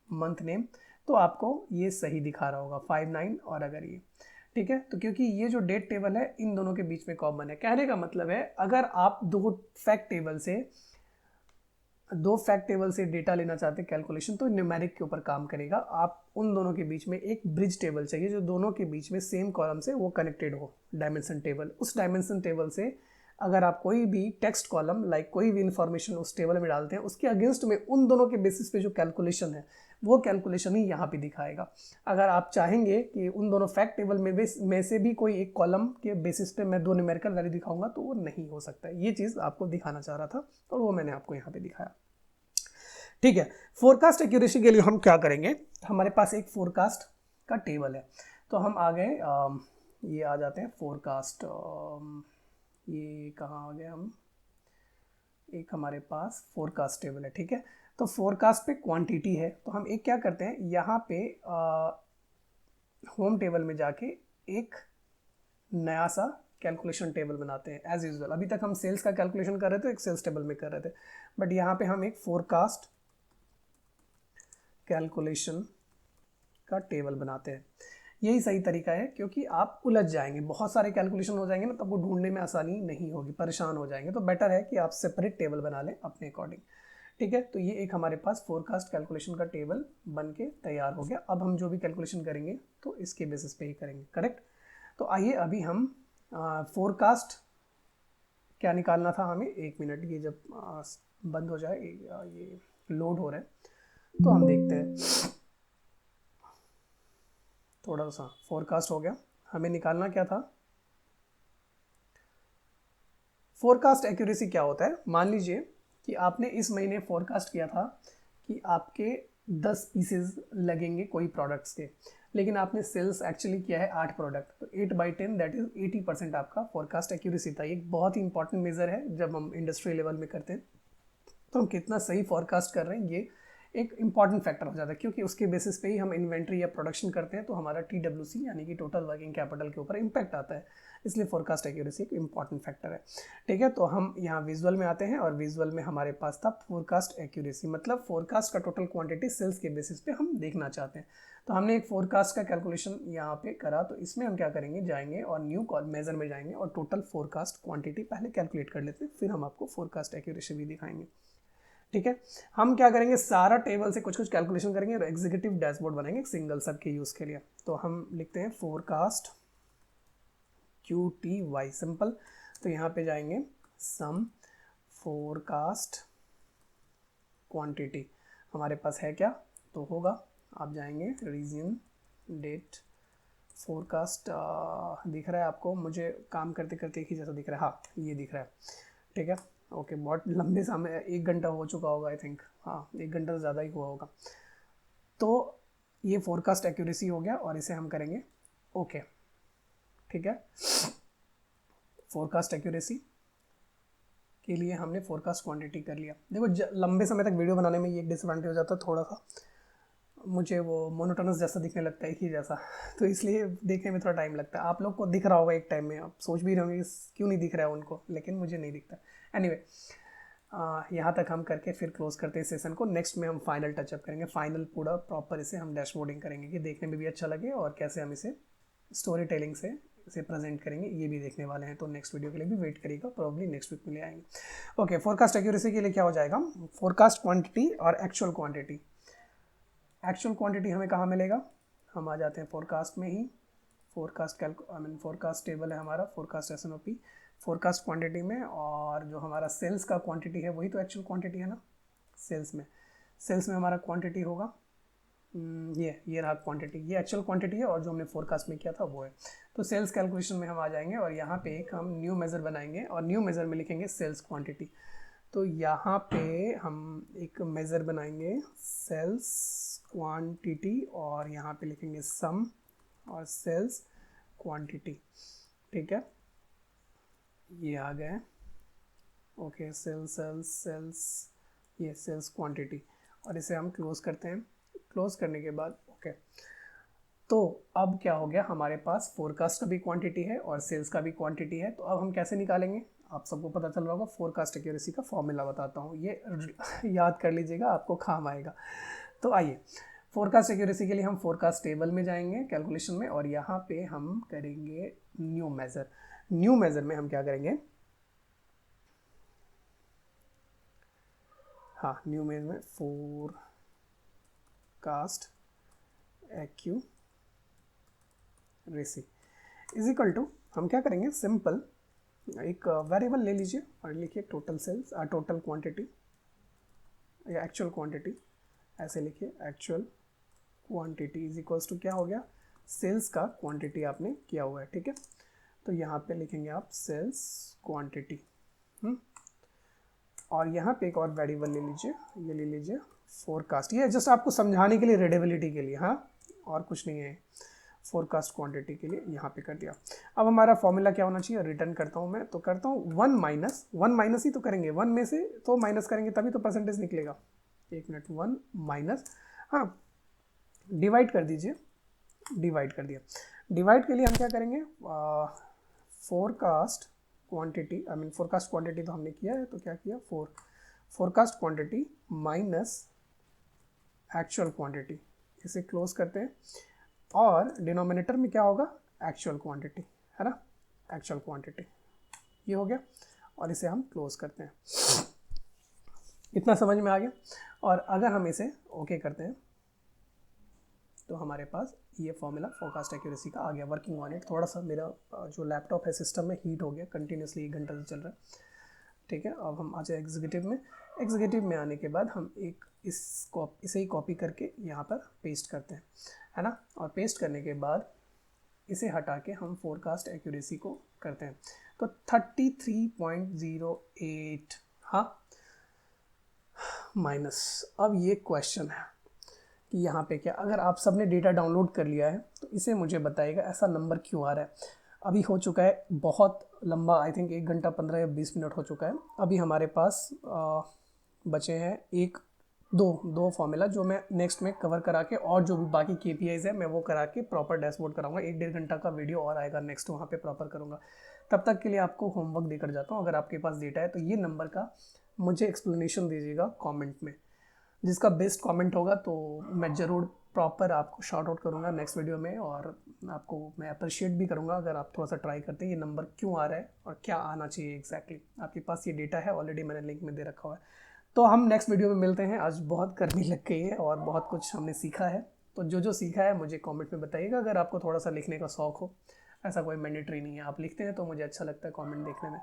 मंथ नेम, तो आपको ये सही दिखा रहा होगा 59, और अगर ये ठीक है, तो क्योंकि ये जो डेट टेबल है इन दोनों के बीच में कॉमन है। कहने का मतलब है अगर आप दो फैक्ट टेबल से डेटा लेना चाहते हैं कैलकुलेशन, तो न्यूमेरिक के ऊपर काम करेगा। आप उन दोनों के बीच में एक ब्रिज टेबल चाहिए जो दोनों के बीच में सेम कॉलम से वो कनेक्टेड हो, डायमेंशन टेबल। उस डायमेंशन टेबल से अगर आप कोई भी टेक्स्ट कॉलम लाइक कोई भी इंफॉर्मेशन उस टेबल में डालते हैं, उसके अगेंस्ट में उन दोनों के बेसिस पे जो कैलकुलेशन है वो कैलकुलेशन ही यहाँ पे दिखाएगा। अगर आप चाहेंगे कि उन दोनों फैक्ट टेबल में से भी कोई एक कॉलम के बेसिस पे मैं दो न्यूमेरिकल वैल्यू दिखाऊंगा, तो वो नहीं हो सकता है। ये चीज़ आपको दिखाना चाह रहा था और वो मैंने आपको यहाँ पे दिखाया, ठीक है। फोरकास्ट एक्यूरेसी के लिए हम क्या करेंगे, हमारे पास एक फोरकास्ट का टेबल है, तो हम आ गए, ये आ जाते हैं फोरकास्ट, ये कहाँ आ गए हम, एक हमारे पास फोरकास्ट टेबल है, ठीक है। तो फोरकास्ट पे क्वांटिटी है, तो हम एक क्या करते हैं, यहाँ पे होम टेबल में जाके एक नया सा कैलकुलेशन टेबल बनाते हैं एज यूजुअल। अभी तक हम सेल्स का कैलकुलेशन कर रहे थे, एक सेल्स टेबल में कर रहे थे, बट यहाँ पे हम एक फोरकास्ट कैलकुलेशन का टेबल बनाते हैं। यही सही तरीका है, क्योंकि आप उलझ जाएंगे, बहुत सारे कैलकुलेशन हो जाएंगे ना, तब वो ढूंढने में आसानी नहीं होगी, परेशान हो जाएंगे। तो बेटर है कि आप सेपरेट टेबल बना लें अपने अकॉर्डिंग, ठीक है। तो ये एक हमारे पास फोरकास्ट कैलकुलेशन का टेबल बन के तैयार हो गया। अब हम जो भी कैलकुलेशन करेंगे तो इसके बेसिस पे ही करेंगे, करेक्ट। तो आइए अभी हम फोरकास्ट क्या निकालना था हमें, एक मिनट, ये जब बंद हो जाए, ये लोड हो रहा है, तो हम देखते हैं। थोड़ा सा फोरकास्ट हो गया, हमें निकालना क्या था, फोरकास्ट एक्यूरेसी क्या होता है। मान लीजिए कि आपने इस महीने फोरकास्ट किया था कि आपके 10 पीसेज लगेंगे कोई प्रोडक्ट्स के, लेकिन आपने सेल्स एक्चुअली किया है 8 प्रोडक्ट, तो 8/10 दैट इज 80% आपका फोरकास्ट एक्यूरेसी था। ये एक बहुत ही इंपॉर्टेंट मेजर है जब हम इंडस्ट्री लेवल में करते हैं, तो हम कितना सही फोरकास्ट कर रहे हैं ये एक इंपॉर्टेंट फैक्टर हो जाता है, क्योंकि उसके बेसिस पे ही हम इन्वेंट्री या प्रोडक्शन करते हैं, तो हमारा TWC यानी कि टोटल वर्किंग कैपिटल के ऊपर इम्पैक्ट आता है, इसलिए फोरकास्ट एक्यूरेसी एक इंपॉर्टेंट फैक्टर है। ठीक है, तो हम यहाँ विजुअल में आते हैं और विजुअल में हमारे पास था फोरकास्ट एक्यूरेसी, मतलब फोरकास्ट का टोटल क्वांटिटी सेल्स के बेसिस पे हम देखना चाहते हैं। तो हमने एक फोरकास्ट का कैलकुलेशन यहाँ पे करा, तो इसमें हम क्या करेंगे, जाएंगे और न्यू मेजर में जाएंगे और टोटल फोरकास्ट क्वांटिटी पहले कैलकुलेट कर लेते हैं, फिर हम आपको फोरकास्ट एक्यूरेसी भी दिखाएंगे। ठीक है, हम क्या करेंगे, सारा टेबल से कुछ कुछ कैलकुलेशन करेंगे और एग्जीक्यूटिव डैशबोर्ड बनाएंगे सिंगल सबके यूज़ के लिए। तो हम लिखते हैं फोरकास्ट QTY सिंपल। तो यहाँ पे जाएंगे सम फोरकास्ट क्वांटिटी, हमारे पास है क्या, तो होगा, आप जाएंगे रीजन डेट फोरकास्ट, दिख रहा है आपको, मुझे काम करते करते एक ही जैसा दिख रहा है, हाँ ये दिख रहा है। ठीक है, ओके, बहुत लंबे समय, 1 घंटा हो चुका होगा आई थिंक, हाँ 1 घंटा से ज़्यादा ही हुआ होगा। तो ये फोरकास्ट एक्यूरेसी हो गया और इसे हम करेंगे ओके। ठीक है, फोरकास्ट एक्यूरेसी के लिए हमने फोरकास्ट क्वांटिटी कर लिया। देखो लंबे समय तक वीडियो बनाने में ये एक डिसएडवांटेज हो जाता है, थोड़ा सा मुझे वो मोनोटोनस जैसा दिखने लगता है, एक ही जैसा, तो इसलिए देखने में थोड़ा टाइम लगता है। आप लोग को दिख रहा होगा एक टाइम में, आप सोच भी रहे होंगे क्यों नहीं दिख रहा है उनको, लेकिन मुझे नहीं दिखता। एनीवे यहाँ तक हम करके फिर क्लोज करते हैं सेशन को। नेक्स्ट में हम फाइनल टचअप करेंगे, फाइनल पूरा प्रॉपर इसे हम डैशबोर्डिंग करेंगे कि देखने में भी अच्छा लगे और कैसे हम इसे स्टोरी टेलिंग से इसे प्रेजेंट करेंगे, ये भी देखने वाले हैं। तो नेक्स्ट वीडियो के लिए भी वेट करिएगा, प्रॉब्ली नेक्स्ट वीक में ले आएंगे। ओके, फोरकास्ट एक्यूरेसी के लिए क्या हो जाएगा, फोरकास्ट क्वांटिटी और एक्चुअल क्वांटिटी। एक्चुअल क्वांटिटी हमें कहाँ मिलेगा, हम आ जाते हैं फोरकास्ट में ही, फोरकास्ट फोरकास्ट टेबल है हमारा, फोरकास्ट SNOP फोरकास्ट क्वांटिटी में, और जो हमारा सेल्स का क्वांटिटी है वही तो एक्चुअल क्वांटिटी है ना। सेल्स में हमारा क्वांटिटी होगा ये रहा क्वांटिटी, ये एक्चुअल क्वांटिटी है और जो हमने फोरकास्ट में किया था वो है। तो सेल्स कैलकुलेशन में हम आ जाएंगे और यहाँ पे एक हम न्यू मेज़र बनाएंगे और न्यू मेज़र में लिखेंगे सेल्स क्वांटिटी। तो यहाँ पे हम एक मेज़र बनाएंगे सेल्स क्वांटिटी और यहाँ पे लिखेंगे सम और सेल्स क्वांटिटी। ठीक है, ये आ गए। ओके, सेल्स ये सेल्स क्वांटिटी, और इसे हम क्लोज करते हैं। क्लोज करने के बाद ओके, तो अब क्या हो गया, हमारे पास फोरकास्ट का भी क्वांटिटी है और सेल्स का भी क्वांटिटी है। तो अब हम कैसे निकालेंगे, आप सबको पता चल रहा होगा, फोरकास्ट एक्यूरेसी का फॉर्मूला बताता हूँ, ये याद कर लीजिएगा, आपको काम आएगा। तो आइए, फोरकास्ट एक्यूरेसी के लिए हम फोरकास्ट टेबल में जाएंगे कैलकुलेशन में और यहाँ पे हम करेंगे न्यू मेज़र। न्यू मेज़र में हम क्या करेंगे, हाँ न्यू मेज़र में forecast accuracy is equal to, हम क्या करेंगे, सिंपल एक वेरिएबल ले लीजिए और लिखिए टोटल सेल्स, टोटल क्वांटिटी या एक्चुअल क्वांटिटी, ऐसे लिखिए actual quantity is equals to क्या हो गया, सेल्स का क्वांटिटी आपने किया हुआ है। ठीक है, तो यहाँ पे लिखेंगे आप सेल्स क्वांटिटी, और यहाँ पे एक और वेरिएबल ले लीजिए, ये ले लीजिए फोरकास्ट, ये जस्ट आपको समझाने के लिए, रीडेबिलिटी के लिए, हाँ और कुछ नहीं है। फोरकास्ट क्वांटिटी के लिए यहाँ पे कर दिया। अब हमारा फॉर्मूला क्या होना चाहिए, रिटर्न करता हूँ मैं, तो करता हूँ 1 माइनस ही तो करेंगे, 1 में से तो माइनस करेंगे तभी तो परसेंटेज निकलेगा। 1 मिनट, 1 माइनस, हाँ डिवाइड कर दीजिए, डिवाइड कर दिया। डिवाइड के लिए हम क्या करेंगे, फोरकास्ट क्वांटिटी, फोरकास्ट क्वांटिटी तो हमने किया है, तो क्या किया, forecast quantity minus actual quantity, इसे क्लोज करते हैं और डिनोमिनेटर में क्या होगा, एक्चुअल क्वांटिटी, है ना, एक्चुअल क्वांटिटी, ये हो गया और इसे हम क्लोज करते हैं। इतना समझ में आ गया। और अगर हम इसे ओके करते हैं तो हमारे पास ये फॉर्मूला फोरकास्ट एक्यूरेसी का आ गया। वर्किंग ऑन इट, थोड़ा सा मेरा जो लैपटॉप है सिस्टम में हीट हो गया, कंटिन्यूसली 1 घंटा से चल रहा है। ठीक है, अब हम आ जाए एग्जीक्यूटिव में। एग्जीक्यूटिव में आने के बाद हम एक इसे ही कॉपी करके यहाँ पर पेस्ट करते हैं, है ना, और पेस्ट करने के बाद इसे हटा के हम फोरकास्ट एक्यूरेसी को करते हैं। तो 33.08, हाँ माइनस। अब ये क्वेश्चन है कि यहाँ पे क्या, अगर आप सबने डेटा डाउनलोड कर लिया है तो इसे मुझे बताइएगा ऐसा नंबर क्यों आ रहा है। अभी हो चुका है बहुत लंबा, आई थिंक 1 घंटा 15 या 20 मिनट हो चुका है। अभी हमारे पास बचे हैं 1 दो फॉर्मूला जो मैं नेक्स्ट में कवर करा के, और जो भी बाकी KPIs है मैं वो करा के प्रॉपर डैशबोर्ड कराऊंगा। 1-1.5 घंटा का वीडियो और आएगा नेक्स्ट, वहाँ पे प्रॉपर करूँगा। तब तक के लिए आपको होमवर्क देकर जाता हूँ। अगर आपके पास डेटा है तो ये नंबर का मुझे एक्सप्लेनेशन दीजिएगा कमेंट में। जिसका बेस्ट कमेंट होगा तो मैं ज़रूर प्रॉपर आपको शॉर्ट आउट करूँगा नेक्स्ट वीडियो में, और आपको मैं अप्रिशिएट भी करूँगा अगर आप थोड़ा सा ट्राई करते हैं ये नंबर क्यों आ रहा है और क्या आना चाहिए एग्जैक्टली। आपके पास ये डेटा है ऑलरेडी, मैंने लिंक में दे रखा हुआ है। तो हम नेक्स्ट वीडियो में मिलते हैं। आज बहुत गर्मी लग गई है और बहुत कुछ हमने सीखा है, तो जो जो सीखा है मुझे कमेंट में बताइएगा। अगर आपको थोड़ा सा लिखने का शौक हो, ऐसा कोई मैंडेटरी नहीं है, आप लिखते हैं तो मुझे अच्छा लगता है कमेंट देखने में।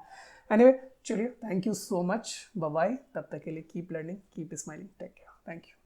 एनीवे, चलिए, thank you so much, bye bye. तब तक के लिए keep learning, keep smiling, take care, thank you.